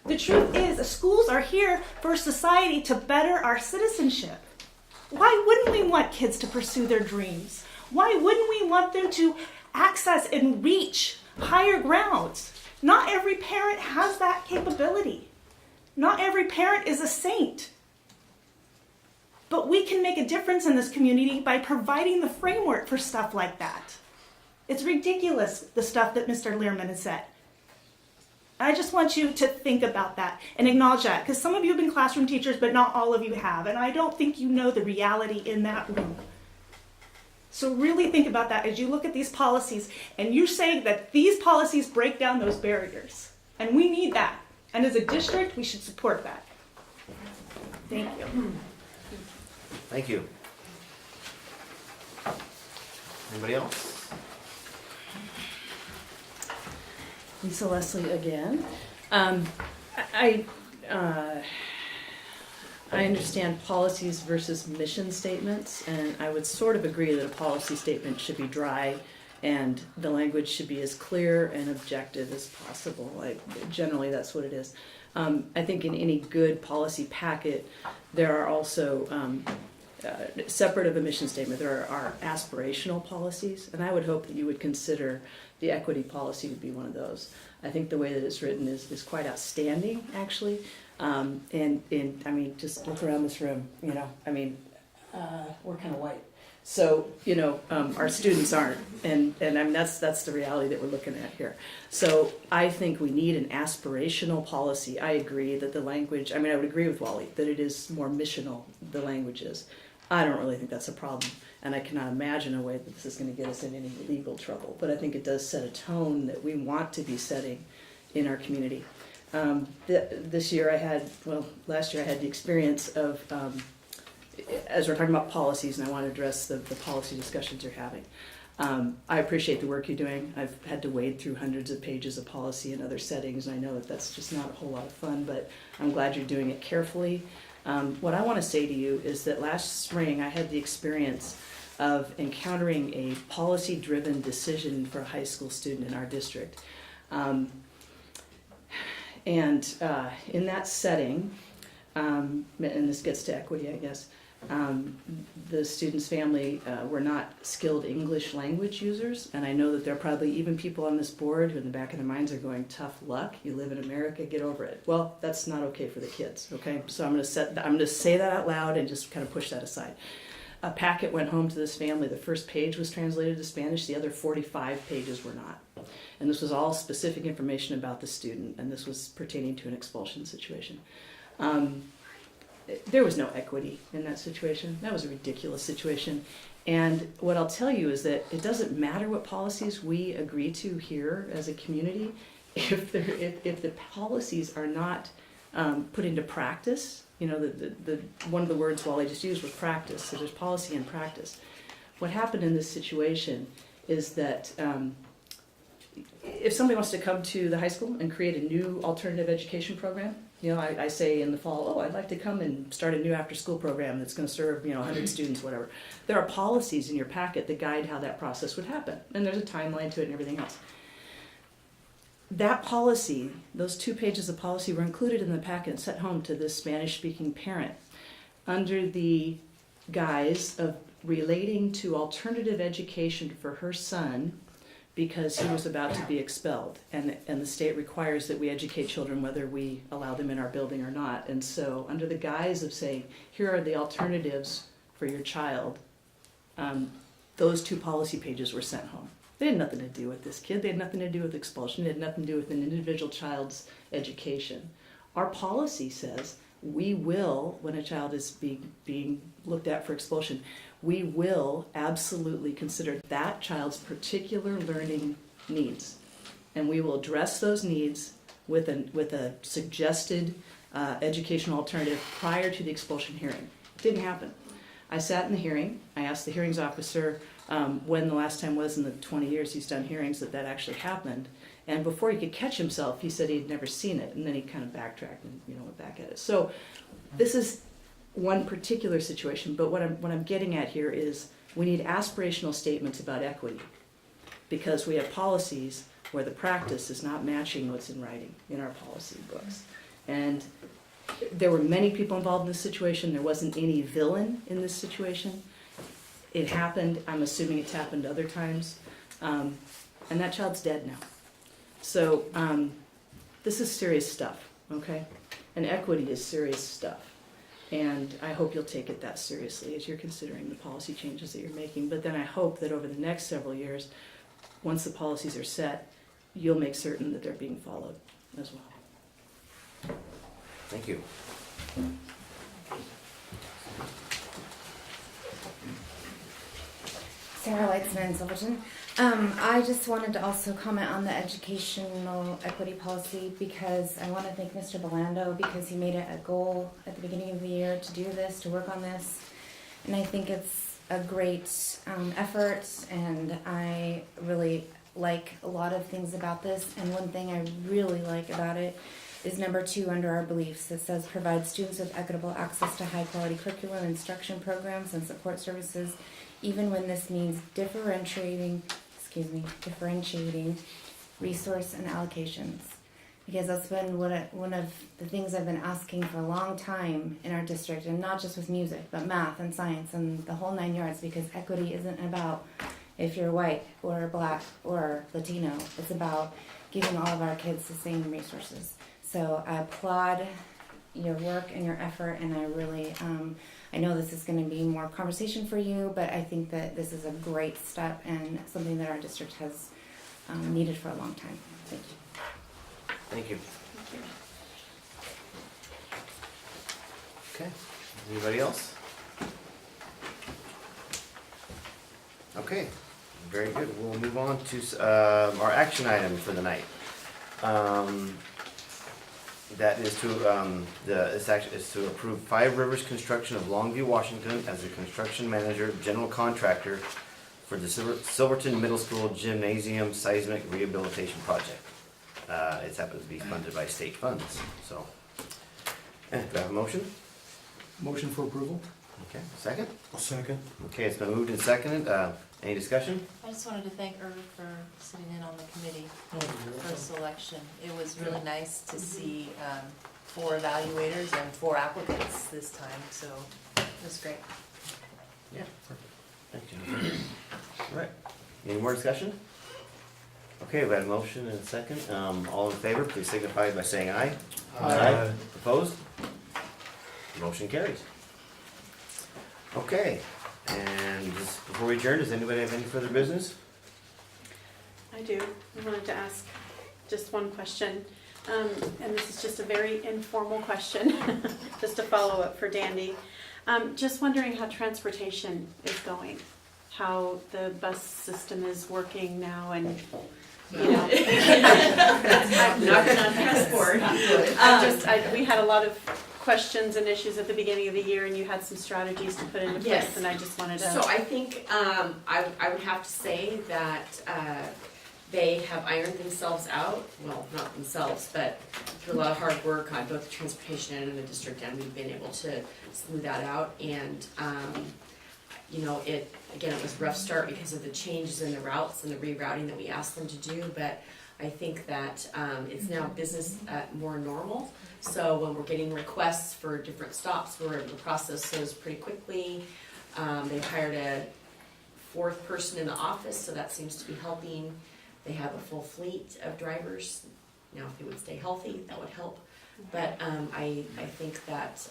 The truth is, the schools are here for society to better our citizenship. Why wouldn't we want kids to pursue their dreams? Why wouldn't we want them to access and reach higher grounds? Not every parent has that capability. Not every parent is a saint. But we can make a difference in this community by providing the framework for stuff like that. It's ridiculous, the stuff that Mr. Learman has said. I just want you to think about that and acknowledge that, because some of you have been classroom teachers, but not all of you have, and I don't think you know the reality in that room. So really think about that as you look at these policies, and you're saying that these policies break down those barriers, and we need that. And as a district, we should support that. Thank you. Thank you. Anybody else? Lisa Leslie again. I understand policies versus mission statements, and I would sort of agree that a policy statement should be dry and the language should be as clear and objective as possible. Generally, that's what it is. I think in any good policy packet, there are also, separate of a mission statement, there are aspirational policies, and I would hope that you would consider the equity policy to be one of those. I think the way that it's written is quite outstanding, actually. And I mean, just look around this room, we're kind of white. So, our students aren't, and I mean, that's the reality that we're looking at here. So I think we need an aspirational policy. I agree that the language, I would agree with Wally that it is more missional, the language is. I don't really think that's a problem, and I cannot imagine a way that this is going to get us in any legal trouble, but I think it does set a tone that we want to be setting in our community. Last year I had the experience of, as we're talking about policies, and I want to address the policy discussions you're having. I appreciate the work you're doing. I've had to wade through hundreds of pages of policy in other settings, and I know that that's just not a whole lot of fun, but I'm glad you're doing it carefully. What I want to say to you is that last spring I had the experience of encountering a policy-driven decision for a high school student in our district. And in that setting, and this gets to equity, I guess, the student's family were not skilled English language users, and I know that there are probably even people on this board who in the back of their minds are going, tough luck, you live in America, get over it. Well, that's not okay for the kids, okay? So I'm going to say that out loud and just kind of push that aside. A packet went home to this family. The first page was translated to Spanish, the other 45 pages were not. And this was all specific information about the student, and this was pertaining to an expulsion situation. There was no equity in that situation. That was a ridiculous situation. And what I'll tell you is that it doesn't matter what policies we agree to here as a community, if the policies are not put into practice. The one of the words Wally just used was practice. So there's policy and practice. What happened in this situation is that if somebody wants to come to the high school and create a new alternative education program, I say in the fall, I'd like to come and start a new after-school program that's going to serve 100 students, whatever. There are policies in your packet that guide how that process would happen, and there's a timeline to it and everything else. That policy, those 2 pages of policy were included in the packet and sent home to this Spanish-speaking parent under the guise of relating to alternative education for her son because he was about to be expelled. And the state requires that we educate children whether we allow them in our building or not. And so under the guise of saying, here are the alternatives for your child, those 2 policy pages were sent home. They had nothing to do with this kid. They had nothing to do with expulsion. It had nothing to do with an individual child's education. Our policy says we will, when a child is being looked at for expulsion, we will absolutely consider that child's particular learning needs. And we will address those needs with a suggested educational alternative prior to the expulsion hearing. It didn't happen. I sat in the hearing. I asked the hearings officer when the last time was in the 20 years he's done hearings that actually happened. And before he could catch himself, he said he'd never seen it. And then he kind of backtracked and went back at it. So this is one particular situation. But what I'm getting at here is we need aspirational statements about equity, because we have policies where the practice is not matching what's in writing in our policy books. And there were many people involved in this situation. There wasn't any villain in this situation. It happened. I'm assuming it's happened other times. And that child's dead now. So this is serious stuff, okay? And equity is serious stuff. And I hope you'll take it that seriously as you're considering the policy changes that you're making. But then I hope that over the next several years, once the policies are set, you'll make certain that they're being followed as well. Thank you. Sarah Weitzman, Silverton. I just wanted to also comment on the educational equity policy, because I want to thank Mr. Belando, because he made it a goal at the beginning of the year to do this, to work on this. And I think it's a great effort, and I really like a lot of things about this. And one thing I really like about it is number 2 under our beliefs. It says provide students with equitable access to high quality curriculum, instruction programs, and support services, even when this means differentiating resource and allocations. Because that's been one of the things I've been asking for a long time in our district, and not just with music, but math and science and the whole 9 yards, because equity isn't about if you're white or black or Latino. It's about giving all of our kids the same resources. So I applaud your work and your effort, and I really, I know this is going to be more conversation for you, but I think that this is a great step and something that our district has needed for a long time. Thank you. Thank you. Okay, anybody else? Okay, very good. We'll move on to our action item for the night. That is to, this action is to approve 5 Rivers Construction of Longview, Washington as the construction manager, general contractor for the Silverton Middle School Gymnasium Seismic Rehabilitation Project. It happens to be funded by state funds, so. Do I have a motion? Motion for approval? Okay, second? I'll second. Okay, it's been moved and seconded. Any discussion? I just wanted to thank Irv for sitting in on the committee Oh, you're for welcome. selection. It was really nice to see 4 evaluators and 4 applicants this time, so it was great. Yeah, perfect. Thank you. All right, any more discussion? Okay, we have a motion and a second. All in favor, please signify by saying aye. Aye. Opposed? Motion carries. Okay, and just before we adjourn, does anybody have any further business? I do. I wanted to ask just one question. And this is just a very informal question, just a follow-up for Dandy. Just wondering how transportation is going, how the bus system is working now, and you know. Knocking on passport. We had a lot of questions and issues at the beginning of the year, and you had some strategies to put into place, Yes. and I just wanted to. So I think I would have to say that they have ironed themselves out. Well, not themselves, but through a lot of hard work on both the transportation and in the district, and we've been able to smooth that out. And you know, it was a rough start because of the changes in the routes and the rerouting that we asked them to do. But I think that it's now business more normal. So when we're getting requests for different stops, we're able to process those pretty quickly. They've hired a 4th person in the office, so that seems to be helping. They have a full fleet of drivers. Now, if they would stay healthy, that would help. But I think that,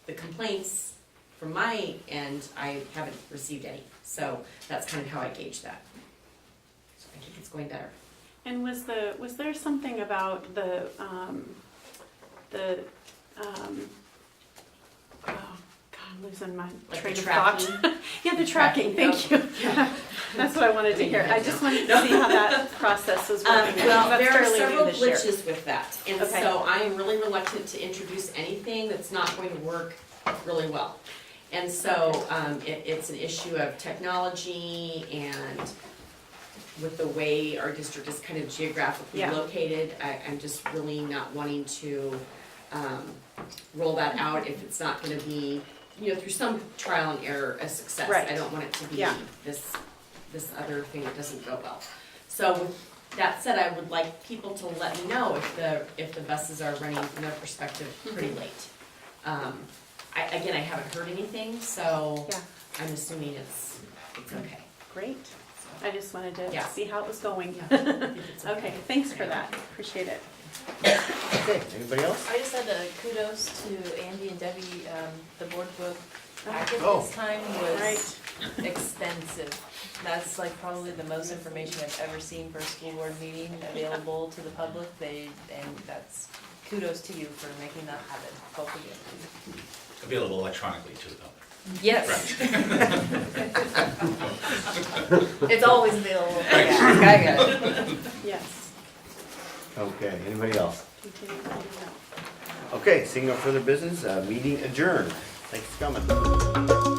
the complaints from my end, I haven't received any. So that's kind of how I gauge that. it's going better. And was there something about the oh God, I'm losing my Like train the of thought. tracking? Yeah, the tracking, thank you. That's what I wanted to hear. I just wanted to see how that process was working. Well, That's there are fairly new several this year. glitches with that, and Okay. so I am really reluctant to introduce anything that's not going to work really well. And so it's an issue of technology and with the way our district is kind of geographically Yeah. located, I'm just really not wanting to roll that out if it's not gonna be, through some trial and error, a success. Right. I don't want it to be Yeah. this other thing that doesn't go well. So with that said, I would like people to let me know if the buses are running from their perspective pretty late. I haven't heard anything, so Yeah. I'm assuming it's okay. Great. I just wanted to Yeah. see how it was going. Yeah, I think it's Okay, thanks for that. Appreciate it. Okay, anybody else? I just had a kudos to Andy and Debbie, the board book packet Oh. this time Right. was extensive. That's like probably the most information I've ever seen for a school board meeting available to the public. And that's kudos to you for making that happen, both of you. Available electronically to the public. Yes. It's always available. Thanks. Yeah, I got it. Yes. Okay, anybody else? Continue. Okay, seeing no further business, meeting adjourned. Thanks for coming.